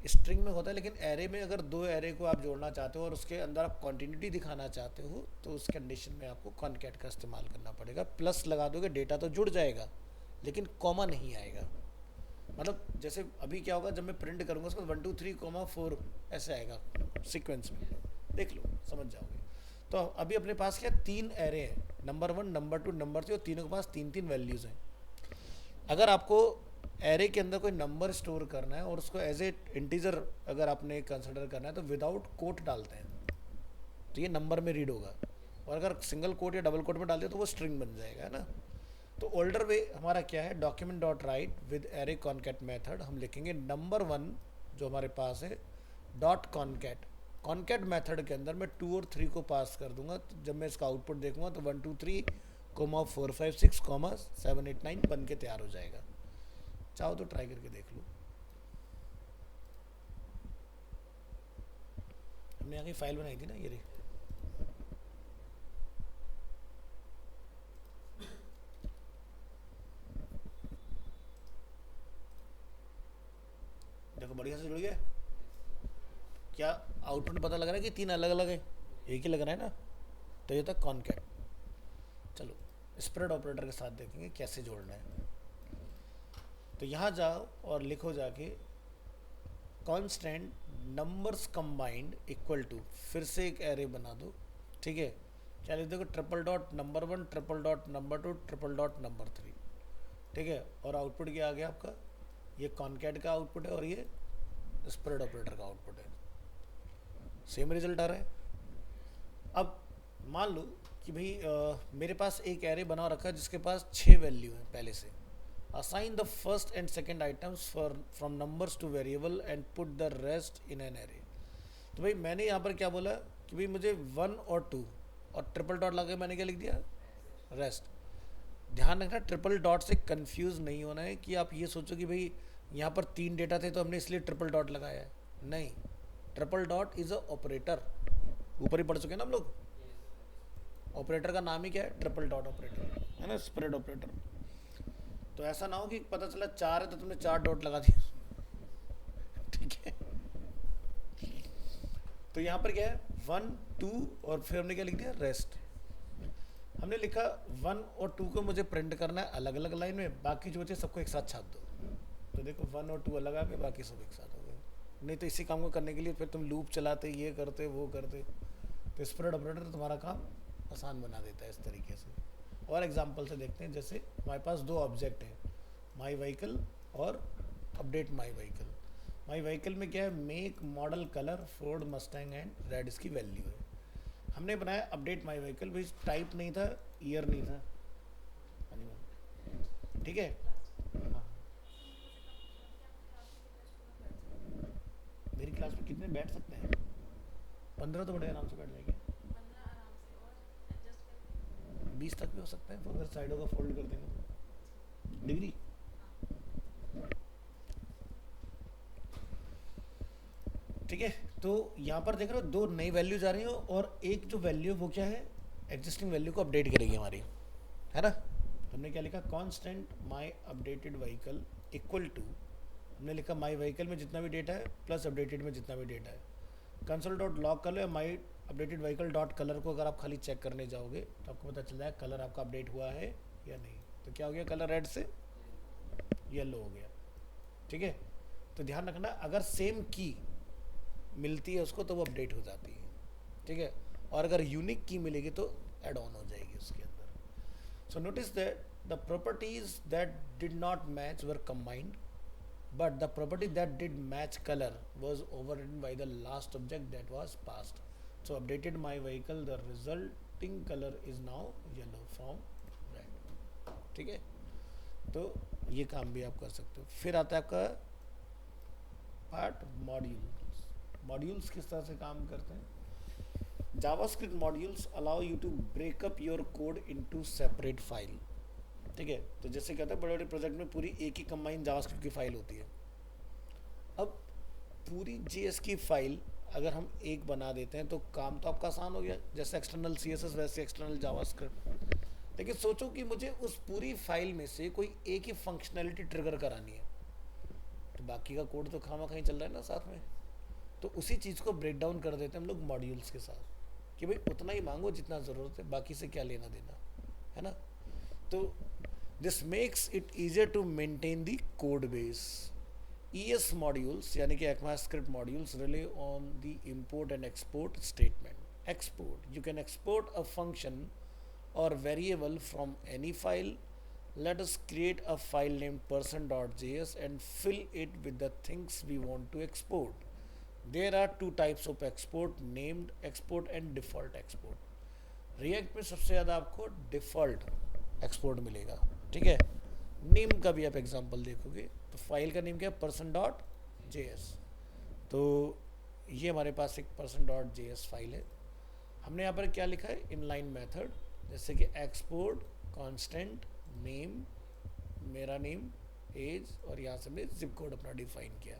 स्ट्रिंग में होता है। लेकिन एरे में अगर दो एरे को आप जोड़ना चाहते हो और उसके अंदर आप कॉन्टिन्यूटी दिखाना चाहते हो, तो उस कंडीशन में आपको कॉन्कैट का इस्तेमाल करना पड़ेगा। प्लस लगा दोगे डेटा तो जुड़ जाएगा लेकिन कॉमा नहीं आएगा। मतलब जैसे अभी क्या होगा, जब मैं प्रिंट करूँगा उसको 1 2 3 4 ऐसे आएगा सीक्वेंस में, देख लो समझ जाओगे। तो अभी अपने पास क्या तीन एरे हैं, नंबर 1 नंबर 2 नंबर 3, और तीनों के पास तीन तीन वैल्यूज़ हैं। अगर आपको एरे के अंदर कोई नंबर स्टोर करना है और उसको एज ए इंटीजर अगर आपने कंसिडर करना है, तो विदाउट कोट डालते हैं, तो ये नंबर में रीड होगा। और अगर सिंगल कोट या डबल कोट में डालते हैं तो वो स्ट्रिंग बन जाएगा, है ना। तो ओल्डर वे हमारा क्या है, document dot right with array concat method, हम लिखेंगे नंबर 1 जो हमारे पास है डॉट कॉन्कैट। कॉन्कैट मेथड के अंदर मैं 2 और 3 को पास कर दूंगा, तो जब मैं इसका आउटपुट देखूंगा तो 1 2 3 4 5 6 7 8 9 बन के तैयार हो जाएगा। चाहो तो ट्राई करके देख लो। हमने यहाँ की फाइल बनाई थी ना, ये रही। देखो बढ़िया से से जुड़ गया? क्या आउटपुट पता लग रहा है कि 3 अलग अलग है? एक ही लग रहा है ना? तो ये था कॉनकैट। चलो स्प्रेड ऑपरेटर के साथ देखेंगे कैसे जोड़ना है। तो यहाँ जाओ और लिखो जाके constant numbers combined equal to, फिर से एक एरे बना दो, ठीक है। क्या लिख दोगे? Triple dot number 1, triple dot number 2, triple dot number 3, ठीक है। और आउटपुट क्या आ गया आपका? ये कॉनकैट का आउटपुट है और ये स्प्रेड ऑपरेटर का आउटपुट है। सेम रिजल्ट आ रहा है। अब मान लो कि भाई मेरे पास एक एरे बना रखा है जिसके पास 6 वैल्यू है पहले से। Assign the first and second items for from numbers two variable and put the rest in an array. तो भाई मैंने यहाँ पर क्या बोला कि भाई मुझे 1 और 2 और ट्रिपल डॉट लगा, मैंने क्या लिख दिया? रेस्ट। ध्यान रखना ट्रिपल डॉट से कंफ्यूज नहीं होना है कि आप ये सोचो कि भाई यहाँ पर 3 डेटा थे तो हमने इसलिए ट्रिपल डॉट लगाया है। नहीं, triple dot is a operator. ऊपर ही पढ़ चुके हैं ना हम लोग। ऑपरेटर का नाम ही क्या है? ट्रिपल डॉट ऑपरेटर, है ना, स्प्रेड ऑपरेटर। तो ऐसा ना हो कि पता चला 4 है तो तुमने 4 डॉट लगा दिया, ठीक है। तो यहाँ पर क्या है? 1 2 और फिर हमने क्या लिख दिया? रेस्ट। हमने लिखा 1 और 2 को मुझे प्रिंट करना है अलग अलग लाइन में, बाकी जो बचे सबको एक साथ छाप दो। तो देखो 1 और 2 अलग आ गए, बाकी सब एक साथ हो गए। नहीं तो इसी काम को करने के लिए फिर तुम लूप चलाते, ये करते वो करते। तो स्प्रेड ऑपरेटर तुम्हारा काम आसान बना देता है इस तरीके से। और एग्जांपल से देखते हैं। जैसे हमारे पास 2 ऑब्जेक्ट हैं, माई व्हीकल और update my vehicle. My vehicle में क्या है? Make, model, colour, Ford Mustang and red इसकी वैल्यू है। हमने बनाया अपडेट माई व्हीकल, भाई टाइप नहीं था, ईयर नहीं था, ठीक है। हाँ, मेरी क्लास में कितने बैठ सकते हैं? 15 तो बड़े आराम से बैठ जाएंगे। 20 तक भी हो सकते हैं अगर साइडों का फोल्ड कर देंगे तो। डिग्री ठीक है। तो यहाँ पर देख रहे हो 2 नई वैल्यूज आ रही हो और एक जो वैल्यू वो क्या है? एग्जिस्टिंग वैल्यू को अपडेट करेगी हमारी, है ना। तो हमने क्या लिखा? Constant my updated vehicle equal to, हमने लिखा माई व्हीकल में जितना भी डेटा है प्लस अपडेटेड में जितना भी डेटा है। कंसोल डॉट लॉग कर लो, या माई अपडेटेड व्हीकल डॉट कलर को अगर आप खाली चेक करने जाओगे तो आपको पता चल जाएगा कलर आपका अपडेट हुआ है या नहीं। तो क्या हो गया? कलर रेड से येलो हो गया, ठीक है। तो ध्यान रखना अगर सेम की मिलती है उसको तो वो अपडेट हो जाती है, ठीक है। और अगर यूनिक की मिलेगी तो एड ऑन हो जाएगी उसके अंदर। So notice that the properties that did not match were combined, but the property that did match color was overridden by the last object that was passed. So updated my vehicle, the resulting color is now yellow from red, ठीक है। तो ये काम भी आप कर सकते हो। फिर आता है आपका पार्ट मॉड्यूल्स। मॉड्यूल्स किस तरह से काम करते हैं? JavaScript modules allow you to break up your code into separate file, ठीक है। तो जैसे कहते हैं बड़े बड़े प्रोजेक्ट में पूरी एक ही कंबाइन जावास्क्रिप्ट की फाइल होती है। अब पूरी जेएस की फाइल अगर हम एक बना देते हैं तो काम तो आपका आसान हो गया, जैसे एक्सटर्नल सीएसएस वैसे एक्सटर्नल जावास्क्रिप्ट। लेकिन सोचो कि मुझे उस पूरी फाइल में से कोई एक ही फंक्शनैलिटी ट्रिगर करानी है, तो बाकी का कोड तो खामा कहीं चल रहा है ना साथ में। तो उसी चीज़ को ब्रेक डाउन कर देते हैं हम लोग मॉड्यूल्स के साथ कि भाई उतना ही मांगो जितना ज़रूरत है, बाकी से क्या लेना देना, है ना। तो this makes it easier to maintain the code base. ES modules यानी कि ECMAScript modules rely on the import and export statement. Export, you can export a function or variable from any file. Let us create a file named person.js and fill it with the things we want to export. There are 2 types of export, named export and default export. React में सबसे ज़्यादा आपको default export मिलेगा, ठीक है। Name का भी आप एग्जांपल देखोगे तो फाइल का नेम क्या है? person.js। तो ये हमारे पास एक person.js फाइल है। हमने यहाँ पर क्या लिखा है? इनलाइन मेथड, जैसे कि एक्सपोर्ट कांस्टेंट नेम, मेरा नेम, एज, और यहाँ से हमने जिप कोड अपना डिफाइन किया।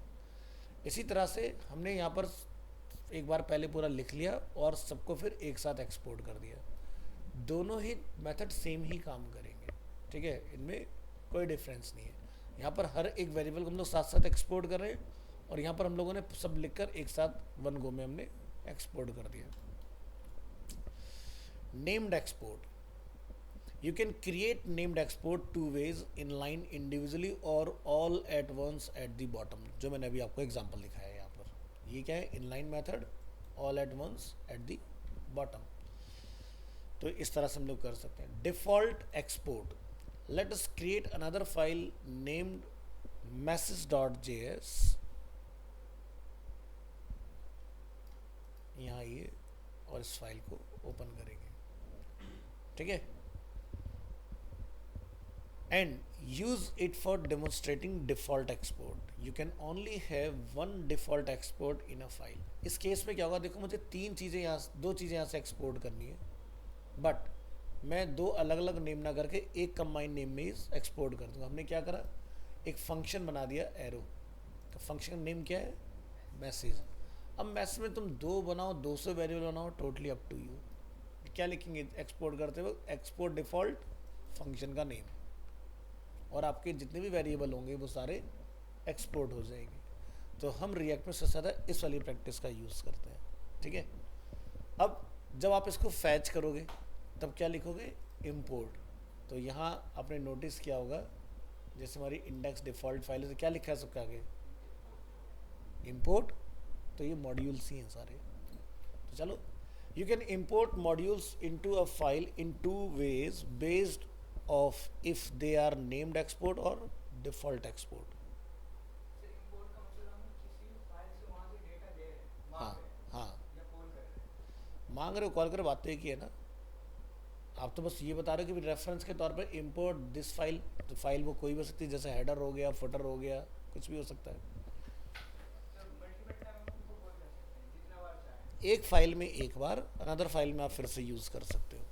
इसी तरह से हमने यहाँ पर एक बार पहले पूरा लिख लिया और सबको फिर एक साथ एक्सपोर्ट कर दिया। दोनों ही मेथड सेम ही काम करेंगे, ठीक है, इनमें कोई डिफरेंस नहीं है। यहाँ पर हर एक वेरिएबल को हम लोग साथ साथ एक्सपोर्ट कर रहे हैं और यहाँ पर हम लोगों ने सब लिखकर एक साथ वन गो में हमने एक्सपोर्ट कर दिया. Named export. You can create named export two ways, inline individually or all at once at the bottom. जो मैंने अभी आपको एग्जांपल दिखाया है यहाँ पर, ये क्या है, inline method, all at once at the bottom. तो इस तरह से हम लोग कर सकते हैं. Default export. Let us create another file named message.js. यहाँ ये, और इस फाइल को ओपन करेंगे. ठीक है, and use it for demonstrating default export. You can only have one default export in a file. इस केस में क्या होगा, देखो मुझे दो चीज़ें यहाँ से एक्सपोर्ट करनी है, बट मैं दो अलग अलग नेम ना करके एक कंबाइंड नेम में एक्सपोर्ट कर दूँगा. हमने क्या करा, एक फंक्शन बना दिया एरो. तो फंक्शन का नेम क्या है, मैसेज. अब मैसेज में तुम दो बनाओ, 200 वेरिएबल बनाओ, टोटली अप टू यू. क्या लिखेंगे एक्सपोर्ट करते वक्त, एक्सपोर्ट डिफॉल्ट फंक्शन का नेम, और आपके जितने भी वेरिएबल होंगे वो सारे एक्सपोर्ट हो जाएंगे. तो हम रिएक्ट में सबसे ज़्यादा इस वाली प्रैक्टिस का यूज़ करते हैं. ठीक है, अब जब आप इसको फैच करोगे तब क्या लिखोगे, इम्पोर्ट. तो यहाँ आपने नोटिस किया होगा, जैसे हमारी इंडेक्स डिफ़ॉल्ट फाइल है तो क्या लिखा है सबका आगे, इम्पोर्ट. तो ये मॉड्यूल्स ही हैं सारे. तो चलो, you can import modules into a file in two ways based of if they are named export or default export. हाँ हाँ, मांग रहे हो, कॉल कर, बात तो एक ही है ना. आप तो बस ये बता रहे हो कि रेफरेंस के तौर पर इम्पोर्ट दिस फाइल. तो फाइल वो कोई भी हो सकती है, जैसे हेडर हो गया, फुटर हो गया, कुछ भी हो सकता है. एक फाइल में एक बार, अनदर फाइल में आप फिर से यूज़ कर सकते हो.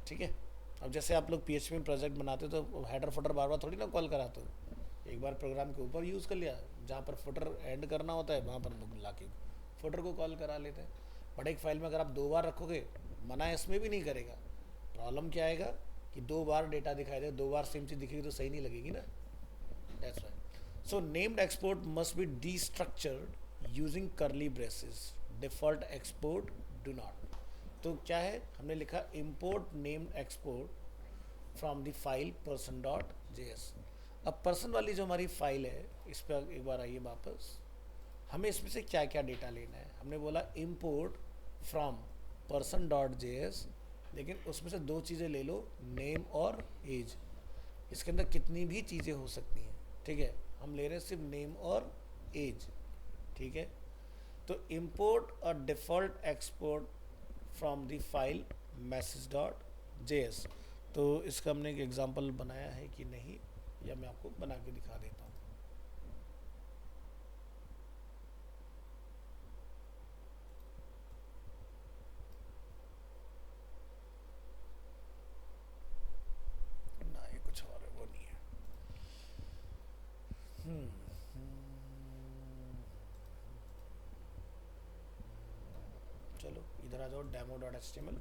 ठीक है, अब जैसे आप लोग PHP में प्रोजेक्ट बनाते हो तो हेडर फुटर बार बार थोड़ी ना कॉल कराते हो. एक बार प्रोग्राम के ऊपर यूज़ कर लिया, जहाँ पर फुटर ऐड करना होता है वहाँ पर लोग ला के फुटर को कॉल करा लेते हैं. बट एक फाइल में अगर आप दो बार रखोगे, मना इसमें भी नहीं करेगा. प्रॉब्लम क्या आएगा कि दो बार डेटा दिखाई दे, दो बार सेम चीज़ दिखेगी तो सही नहीं लगेगी ना. That's why. So named export must be destructured using curly braces. Default export do not. तो क्या है, हमने लिखा import named export from the file person.js. अब पर्सन वाली जो हमारी फाइल है, इस पर एक बार आइए वापस. हमें इसमें से क्या क्या डेटा लेना है, हमने बोला इम्पोर्ट फ्रॉम person.js, लेकिन उसमें से दो चीज़ें ले लो, नेम और एज. इसके अंदर कितनी भी चीज़ें हो सकती हैं. ठीक है, हम ले रहे हैं सिर्फ नेम और एज. ठीक है, तो इम्पोर्ट और default export from the file message.js. तो इसका हमने एक एग्जांपल बनाया है कि नहीं, या मैं आपको बना के दिखा देता हूँ. ना, ये कुछ और है, वो नहीं है. चलो इधर आ जाओ, demo.html.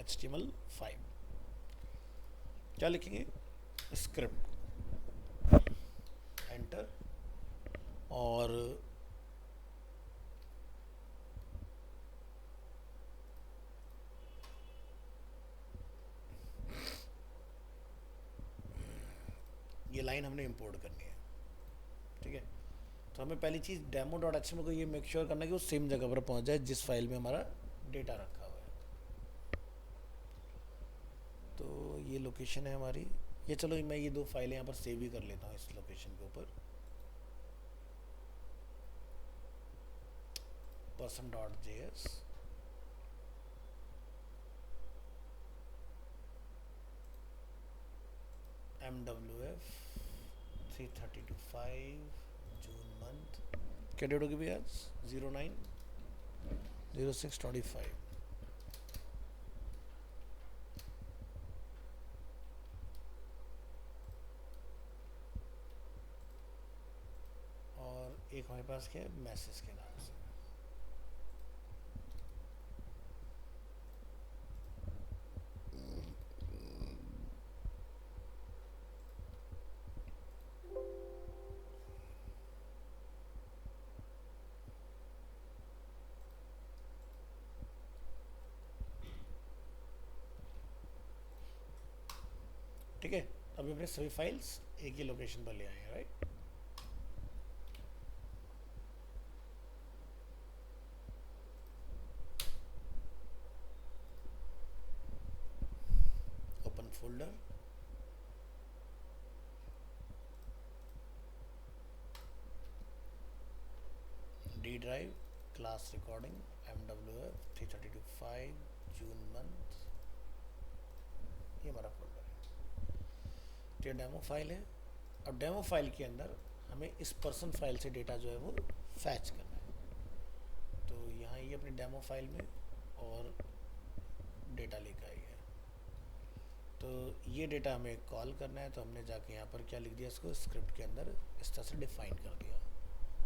HTML5 क्या लिखेंगे, स्क्रिप्ट, एंटर. और ये लाइन हमने इंपोर्ट करनी है. ठीक है, तो हमें पहली चीज़ demo.html को ये मेक श्योर करना है कि वो सेम जगह पर पहुंच जाए जिस फाइल में हमारा डेटा रखा हुआ है. तो ये लोकेशन है हमारी. ये चलो मैं ये दो फाइलें यहाँ पर सेव ही कर लेता हूँ इस लोकेशन के ऊपर. person.js, MWF 332.5 June month. क्या डेट होगी भैया, 09/06/25. और एक हमारे पास क्या है, मैसेज के नाम से. ठीक है, अभी अपने सभी फाइल्स एक ही लोकेशन पर ले आए हैं, right. Open folder, D drive, class recording, MWF 332.5 June month, ये हमारा फोल्डर है। तो ये डेमो फाइल है। अब डेमो फाइल के अंदर हमें इस पर्सन फाइल से डेटा जो है वो फैच करना है। तो यहाँ ये अपनी डेमो फाइल में और डेटा लेकर आई है। तो ये डेटा हमें कॉल करना है, तो हमने जाके यहाँ पर क्या लिख दिया, इसको स्क्रिप्ट के अंदर इस तरह से डिफाइन कर दिया।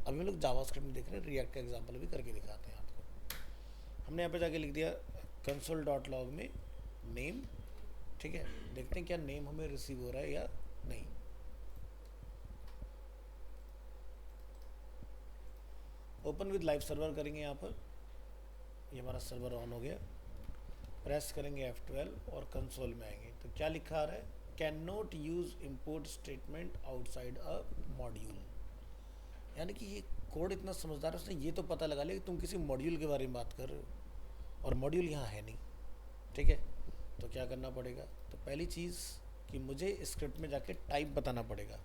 अभी हम लोग जावास्क्रिप्ट में देख रहे हैं, रिएक्ट का एग्जांपल भी करके दिखाते हैं आपको। हमने यहाँ पे जाके लिख दिया console.log में नेम, ठीक है। देखते हैं क्या नेम हमें रिसीव हो रहा है या नहीं। ओपन विद लाइव सर्वर करेंगे, यहाँ पर ये हमारा सर्वर ऑन हो गया। प्रेस करेंगे F12 और कंसोल में आएंगे, तो क्या लिखा आ रहा है, can not use import statement outside a module. यानी कि ये कोड इतना समझदार है, उसने ये तो पता लगा लिया कि तुम किसी मॉड्यूल के बारे में बात कर रहे हो और मॉड्यूल यहाँ है नहीं, ठीक है। तो क्या करना पड़ेगा, तो पहली चीज़ कि मुझे स्क्रिप्ट में जाके टाइप बताना पड़ेगा।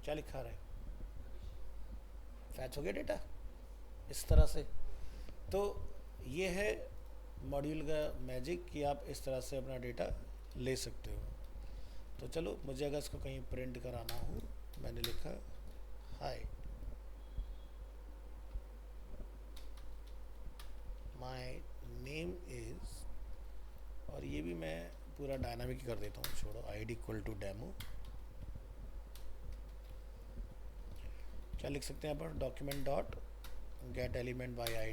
क्या लिखा रहा है, फैच हो गया डेटा इस तरह से। तो ये है मॉड्यूल का मैजिक कि आप इस तरह से अपना डेटा ले सकते हो। तो चलो, मुझे अगर इसको कहीं प्रिंट कराना हो, मैंने लिखा हाय माय नेम इज़, और ये भी मैं पूरा डायनामिक कर देता हूँ, छोड़ो, ID इक्वल टू डेमो। क्या लिख सकते हैं यहाँ पर, document dot gate element by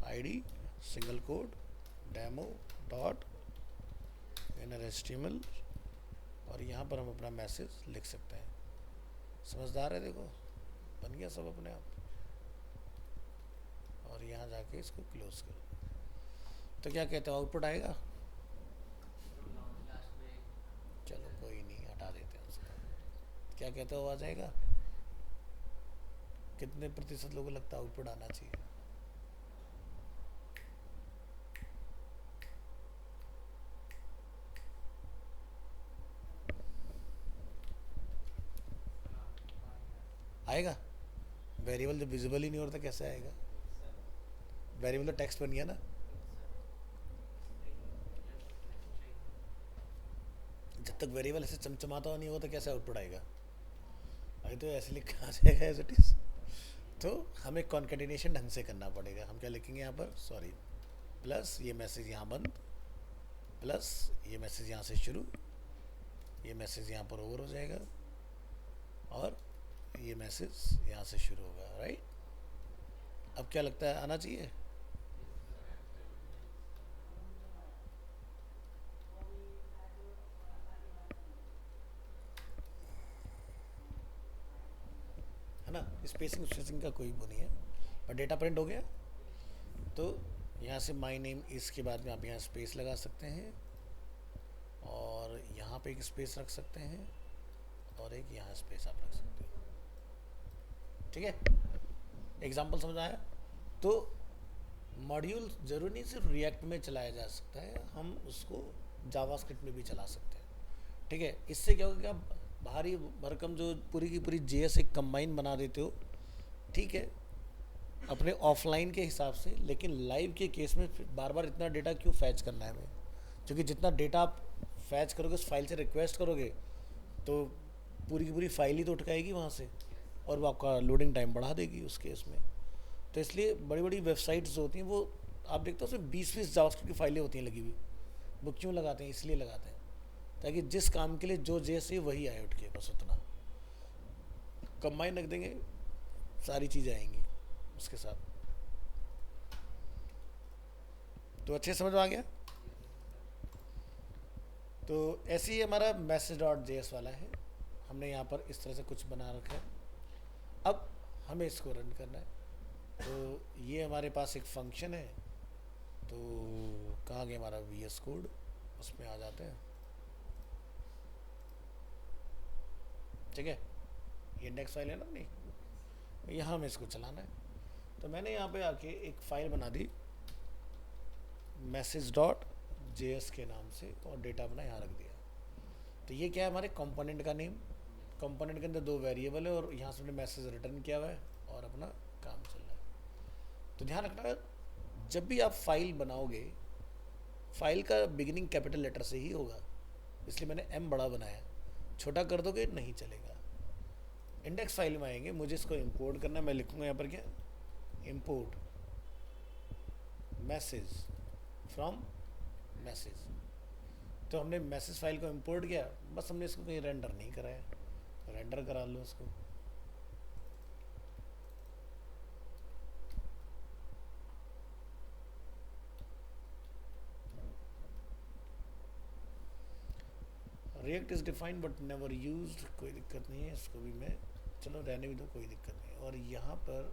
ID single code demo dot inner HTML, और यहाँ पर हम अपना मैसेज लिख सकते हैं। समझदार है, देखो बन गया सब अपने आप। और यहाँ जाके इसको क्लोज करो। तो क्या कहते हो, आउटपुट आएगा। चलो कोई नहीं, हटा देते हैं उसको। क्या कहते हो, आ जाएगा। कितने प्रतिशत लोगों को लगता है आउटपुट आना चाहिए। आएगा। वेरिएबल जब विजिबल ही नहीं होता कैसे आएगा। वेरिएबल तो टेक्स्ट बन गया ना। जब तक वेरिएबल ऐसे चमचमाता हुआ नहीं होगा तो कैसे आउटपुट आएगा। अभी तो ऐसे लिखा आ जाएगा एज इट इज। तो हमें कॉन्केटिनेशन ढंग से करना पड़ेगा। हम क्या लिखेंगे यहाँ पर, सॉरी, प्लस ये मैसेज यहाँ बंद, प्लस ये मैसेज यहाँ से शुरू, ये मैसेज यहाँ पर ओवर हो जाएगा, और ये मैसेज यहाँ से शुरू होगा, राइट। अब क्या लगता है, आना चाहिए। है ना, स्पेसिंग स्पेसिंग का कोई वो नहीं है, और डेटा प्रिंट हो गया। तो यहाँ से माय नेम इसके बाद में आप यहाँ स्पेस लगा सकते हैं, और यहाँ पे एक स्पेस रख सकते हैं, और एक यहाँ स्पेस आप रख सकते हो, ठीक है। एग्जाम्पल समझ आया। तो मॉड्यूल जरूरी नहीं सिर्फ रिएक्ट में चलाया जा सकता है, हम उसको जावास्क्रिप्ट में भी चला सकते हैं, ठीक है। इससे क्या होगा कि आप भारी भरकम जो पूरी की पूरी JS एक कंबाइन बना देते हो, ठीक है, अपने ऑफलाइन के हिसाब से, लेकिन लाइव के केस में बार बार इतना डेटा क्यों फैच करना है हमें। क्योंकि जितना डेटा आप फैच करोगे, उस फाइल से रिक्वेस्ट करोगे, तो पूरी की पूरी फाइल ही तो उठकाएगी वहाँ से, और वो आपका लोडिंग टाइम बढ़ा देगी उस केस में। तो इसलिए बड़ी बड़ी वेबसाइट्स जो होती हैं, वो आप देखते हो उसमें 20-20 जावास्क्रिप्ट की फाइलें होती हैं लगी हुई। वो क्यों लगाते हैं, इसलिए लगाते हैं ताकि जिस काम के लिए जो JS है वही आए उठ के, बस उतना कंबाइन रख देंगे, सारी चीज़ें आएंगी उसके साथ। तो अच्छे समझ में आ गया। तो ऐसे ही हमारा मैसेज.js वाला है, हमने यहाँ पर इस तरह से कुछ बना रखा है। अब हमें इसको रन करना है। तो ये हमारे पास एक फंक्शन है। तो कहाँ गया हमारा VS कोड, उसमें आ जाते हैं। ठीक है, ये इंडेक्स फाइल है ना अपनी, यहाँ हमें इसको चलाना है। तो मैंने यहाँ पे आके एक फ़ाइल बना दी message.js के नाम से, और डेटा अपना यहाँ रख दिया। तो ये क्या है, हमारे कंपोनेंट का नेम। कंपोनेंट के अंदर दो वेरिएबल है, और यहाँ से हमने मैसेज रिटर्न किया हुआ है और अपना काम चल रहा है। तो ध्यान रखना, जब भी आप फाइल बनाओगे, फाइल का बिगिनिंग कैपिटल लेटर से ही होगा, इसलिए मैंने M बड़ा बनाया। छोटा कर दोगे नहीं चलेगा। इंडेक्स फाइल में आएंगे, मुझे इसको इंपोर्ट करना है। मैं लिखूंगा यहाँ पर क्या, इंपोर्ट मैसेज फ्रॉम मैसेज। तो हमने मैसेज फाइल को इंपोर्ट किया, बस हमने इसको कहीं रेंडर नहीं कराया, रेंडर करा लो इसको। React is defined but never used, कोई दिक्कत नहीं है, इसको भी मैं चलो रहने भी दो, कोई दिक्कत नहीं। और यहाँ पर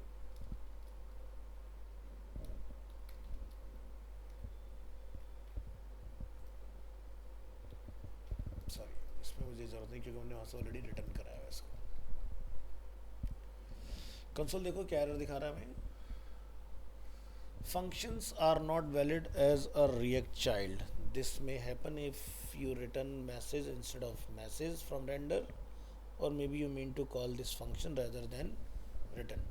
सॉरी, इसमें मुझे ज़रूरत नहीं, क्योंकि हमने वहाँ से ऑलरेडी रिटर्न कराया है इसको। कंसोल देखो क्या एरर दिखा रहा है हमें, functions are not valid as a React child. This may happen if you return message instead of message from render, or maybe you mean to call this function rather than return.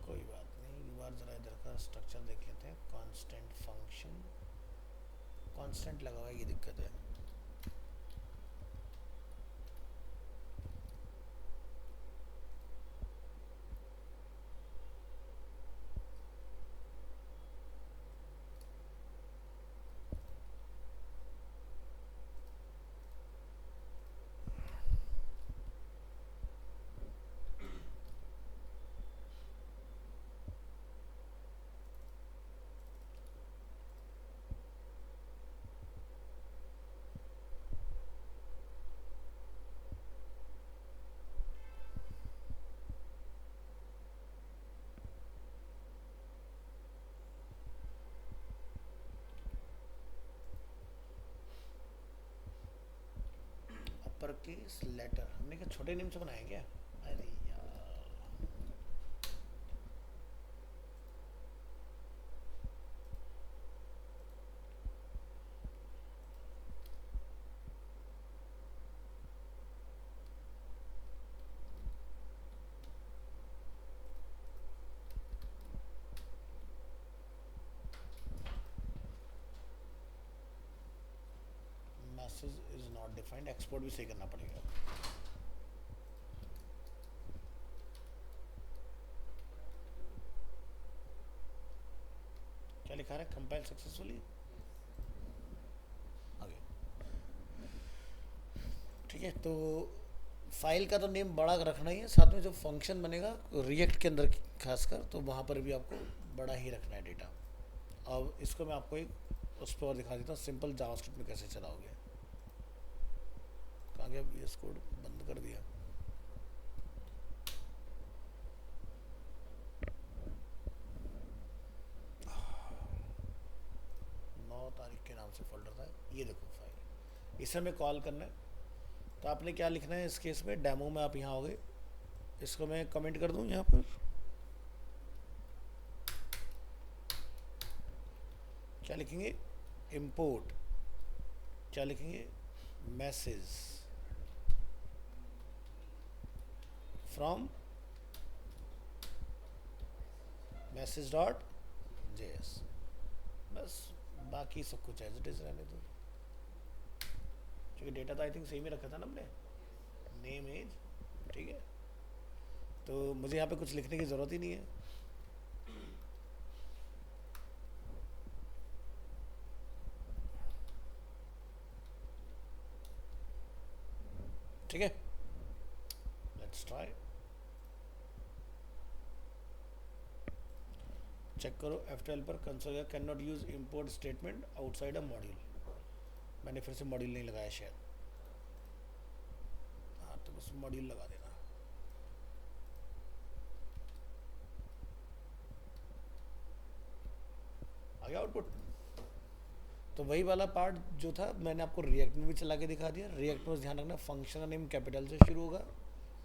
कोई बात नहीं, एक बार ज़रा इधर का structure देख लेते हैं। constant function, constant लगा हुआ है, ये दिक्कत है। अपर केस लेटर, हमने क्या छोटे नेम से बनाया क्या? अरे यार, message is not defined, export भी सही करना पड़ेगा। क्या लिखा रहा है, कंपाइल सक्सेसफुली, आगे। ठीक है, तो फाइल का तो नेम बड़ा रखना ही है, साथ में जो फंक्शन बनेगा रिएक्ट के अंदर खासकर, तो वहाँ पर भी आपको बड़ा ही रखना है डेटा। अब इसको मैं आपको एक उस पर और दिखा देता हूँ, सिंपल जावास्क्रिप्ट में कैसे चलाओगे। कहाँ गया VS कोड, बंद कर दिया। तारीख के नाम से फोल्डर था, ये देखो फाइल, इसे हमें कॉल करना है। तो आपने क्या लिखना है इस केस में, डेमो में आप यहाँ हो गए, इसको मैं कमेंट कर दूँ यहाँ पर, क्या लिखेंगे, इंपोर्ट, क्या लिखेंगे, मैसेज फ्रॉम message.js, बस बाकी सब कुछ एज इट इज रहने दो, क्योंकि डेटा तो आई थिंक सेम ही रखा था ना हमने, नेम एज। ठीक है, तो मुझे यहाँ पे कुछ लिखने की ज़रूरत ही नहीं है। ठीक है, लेट्स ट्राई, चेक करो F12 पर console can not use import statement outside a module. मैंने फिर से मॉड्यूल नहीं लगाया शायद, हाँ तो बस मॉड्यूल लगा देना। गया आउटपुट। तो वही वाला पार्ट जो था मैंने आपको रिएक्ट में भी चला के दिखा दिया। रिएक्ट में ध्यान रखना फंक्शन का नेम कैपिटल से शुरू होगा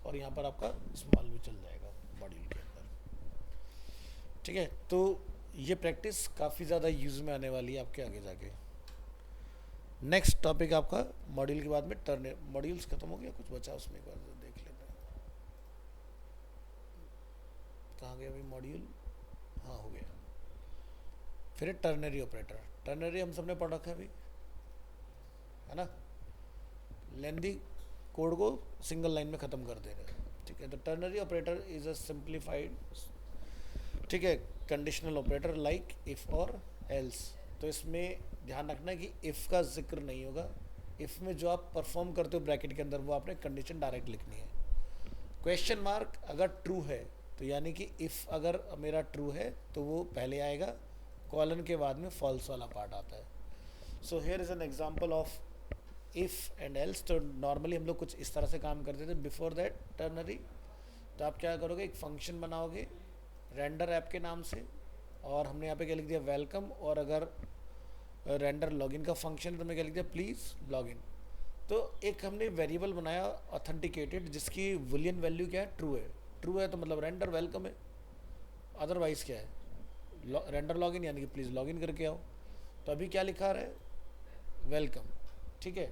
और यहाँ पर आपका स्मॉल भी चल जाएगा मॉड्यूल के अंदर। ठीक है, तो ये प्रैक्टिस काफ़ी ज़्यादा यूज़ में आने वाली है आपके आगे जाके। नेक्स्ट टॉपिक आपका मॉड्यूल के बाद में टर्न, मॉड्यूल्स खत्म हो गया, कुछ बचा उसमें एक बार देख लेते हैं। कहाँ गया भाई मॉड्यूल, हाँ हो गया। फिर टर्नरी ऑपरेटर, टर्नरी हम सबने पढ़ रखा है अभी, है ना। लेंदी कोड को सिंगल लाइन में ख़त्म कर देगा। ठीक है, तो ternary operator is a simplified, ठीक है, कंडीशनल ऑपरेटर लाइक इफ़ और एल्स। तो इसमें ध्यान रखना है कि इफ़ का जिक्र नहीं होगा। इफ़ में जो आप परफॉर्म करते हो ब्रैकेट के अंदर वो आपने कंडीशन डायरेक्ट लिखनी है। क्वेश्चन मार्क अगर ट्रू है तो यानी कि इफ़ अगर मेरा ट्रू है तो वो पहले आएगा, कॉलन के बाद में फॉल्स वाला पार्ट आता है। So here is an example of if and else. तो नॉर्मली हम लोग कुछ इस तरह से काम करते थे बिफोर दैट टर्नरी। तो आप क्या करोगे, एक फंक्शन बनाओगे रेंडर ऐप के नाम से, और हमने यहाँ पे क्या लिख दिया वेलकम, और अगर रेंडर लॉगिन का फंक्शन है तो मैं क्या लिख दिया प्लीज़ लॉगिन। तो एक हमने वेरिएबल बनाया ऑथेंटिकेटेड जिसकी बुलियन वैल्यू क्या है, ट्रू है। ट्रू है तो मतलब रेंडर वेलकम है, अदरवाइज़ क्या है रेंडर लॉगिन, यानी कि प्लीज़ लॉगिन करके आओ। तो अभी क्या लिखा रहा है वेलकम। ठीक है,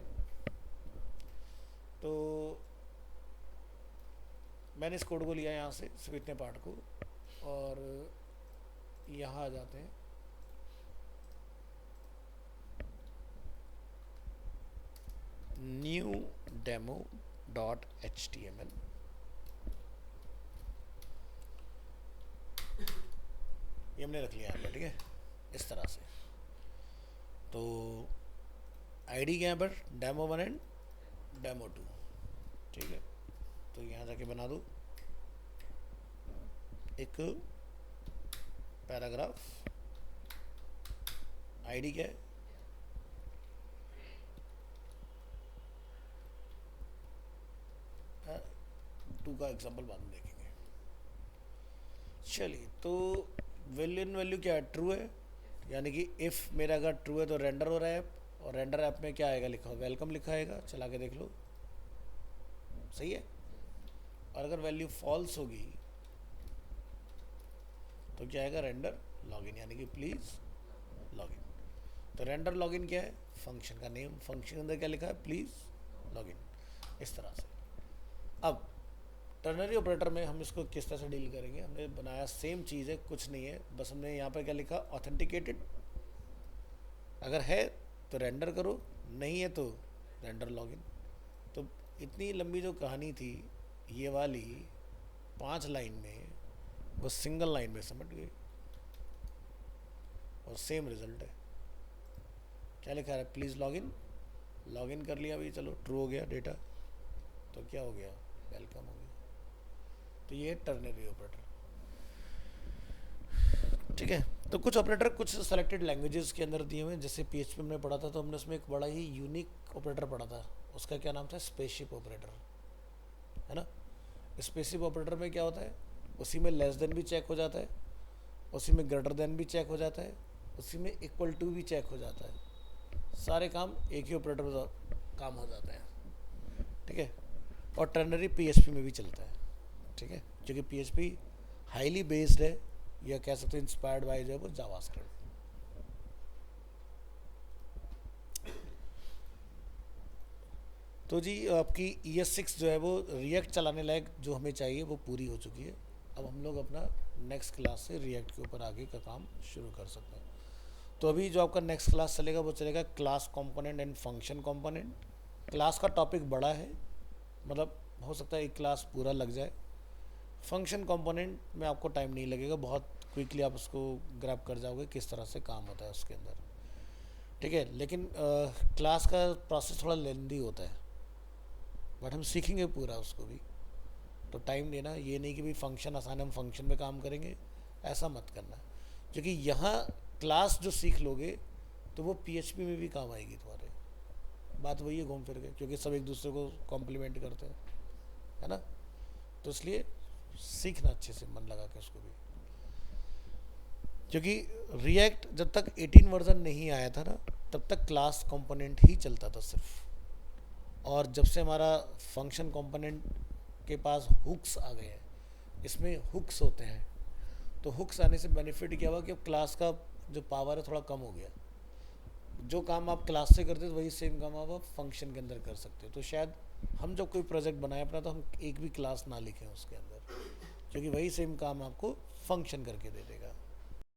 तो मैंने इस कोड को लिया यहाँ से सिर्फ इतने पार्ट को, और यहाँ आ जाते हैं। न्यू डेमो डॉट HTML, ये हमने रख लिया यहाँ पर। ठीक है, इस तरह से। तो आईडी क्या है पर डेमो 1 एंड डेमो 2। ठीक है, तो यहाँ जाके बना दो एक पैराग्राफ। आईडी क्या है, टू का एग्जांपल बाद में देखेंगे। चलिए, तो बुलियन वैल्यू क्या है, ट्रू है, यानी कि इफ़ मेरा अगर ट्रू है तो रेंडर हो रहा है ऐप, और रेंडर ऐप में क्या आएगा लिखा, वेलकम लिखा आएगा। चला के देख लो, सही है। और अगर वैल्यू फॉल्स होगी तो क्या आएगा, रेंडर लॉगिन, यानी कि प्लीज़ लॉगिन। तो रेंडर लॉगिन क्या है, फंक्शन का नेम, फंक्शन के अंदर क्या लिखा है, प्लीज़ लॉगिन, इस तरह से। अब टर्नरी ऑपरेटर में हम इसको किस तरह से डील करेंगे, हमने बनाया सेम चीज़ है, कुछ नहीं है, बस हमने यहाँ पर क्या लिखा ऑथेंटिकेटेड। अगर है तो रेंडर करो, नहीं है तो रेंडर लॉगिन। तो इतनी लंबी जो कहानी थी ये वाली 5 लाइन में, वो सिंगल लाइन में समझ गई, और सेम रिजल्ट है। क्या लिखा है, प्लीज़ लॉगिन, लॉगिन कर लिया भाई, चलो ट्रू हो गया डेटा, तो क्या हो गया, वेलकम हो गया। तो ये टर्नरी ऑपरेटर। ठीक है, तो कुछ ऑपरेटर कुछ सेलेक्टेड लैंग्वेजेस के अंदर दिए हुए हैं, जैसे PHP हमने पढ़ा था, तो हमने उसमें एक बड़ा ही यूनिक ऑपरेटर पढ़ा था, उसका क्या नाम था, स्पेसशिप ऑपरेटर, है ना। स्पेसशिप ऑपरेटर में क्या होता है, उसी में लेस देन भी चेक हो जाता है, उसी में ग्रेटर देन भी चेक हो जाता है, उसी में इक्वल टू भी चेक हो जाता है। सारे काम एक ही ऑपरेटर पर काम हो जाते हैं। ठीक है, और टर्नरी PHP में भी चलता है। ठीक है, क्योंकि PHP हाईली बेस्ड है, या कह सकते हैं इंस्पायर्ड बाय जो है वो जावास्क्रिप्ट। तो जी आपकी ES6 जो है वो रिएक्ट चलाने लायक जो हमें चाहिए वो पूरी हो चुकी है। अब हम लोग अपना नेक्स्ट क्लास से रिएक्ट के ऊपर आगे का काम शुरू कर सकते हैं। तो अभी जो आपका नेक्स्ट क्लास चलेगा वो चलेगा class component and function component. Class का टॉपिक बड़ा है, मतलब हो सकता है एक क्लास पूरा लग जाए। फंक्शन कंपोनेंट में आपको टाइम नहीं लगेगा, बहुत क्विकली आप उसको ग्रैब कर जाओगे किस तरह से काम होता है उसके अंदर। ठीक है, लेकिन क्लास का प्रोसेस थोड़ा लेंदी होता है, बट हम सीखेंगे पूरा उसको भी। तो टाइम देना, ये नहीं कि भाई फंक्शन आसान है हम फंक्शन में काम करेंगे, ऐसा मत करना। क्योंकि यहाँ क्लास जो सीख लोगे तो वो PHP में भी काम आएगी तुम्हारे। बात वही है घूम फिर के, क्योंकि सब एक दूसरे को कॉम्प्लीमेंट करते हैं, है ना। तो इसलिए सीखना अच्छे से मन लगा के उसको भी। क्योंकि रिएक्ट जब तक 18 वर्जन नहीं आया था ना, तब तक क्लास कंपोनेंट ही चलता था सिर्फ। और जब से हमारा फंक्शन कंपोनेंट के पास हुक्स आ गए हैं, इसमें हुक्स होते हैं, तो हुक्स आने से बेनिफिट क्या हुआ कि अब क्लास का जो पावर है थोड़ा कम हो गया। जो काम आप क्लास से करते थे वही सेम काम आप फंक्शन के अंदर कर सकते हो। तो शायद हम जब कोई प्रोजेक्ट बनाए अपना, तो हम एक भी क्लास ना लिखें उसके अंदर, क्योंकि वही सेम काम आपको फंक्शन करके दे देगा।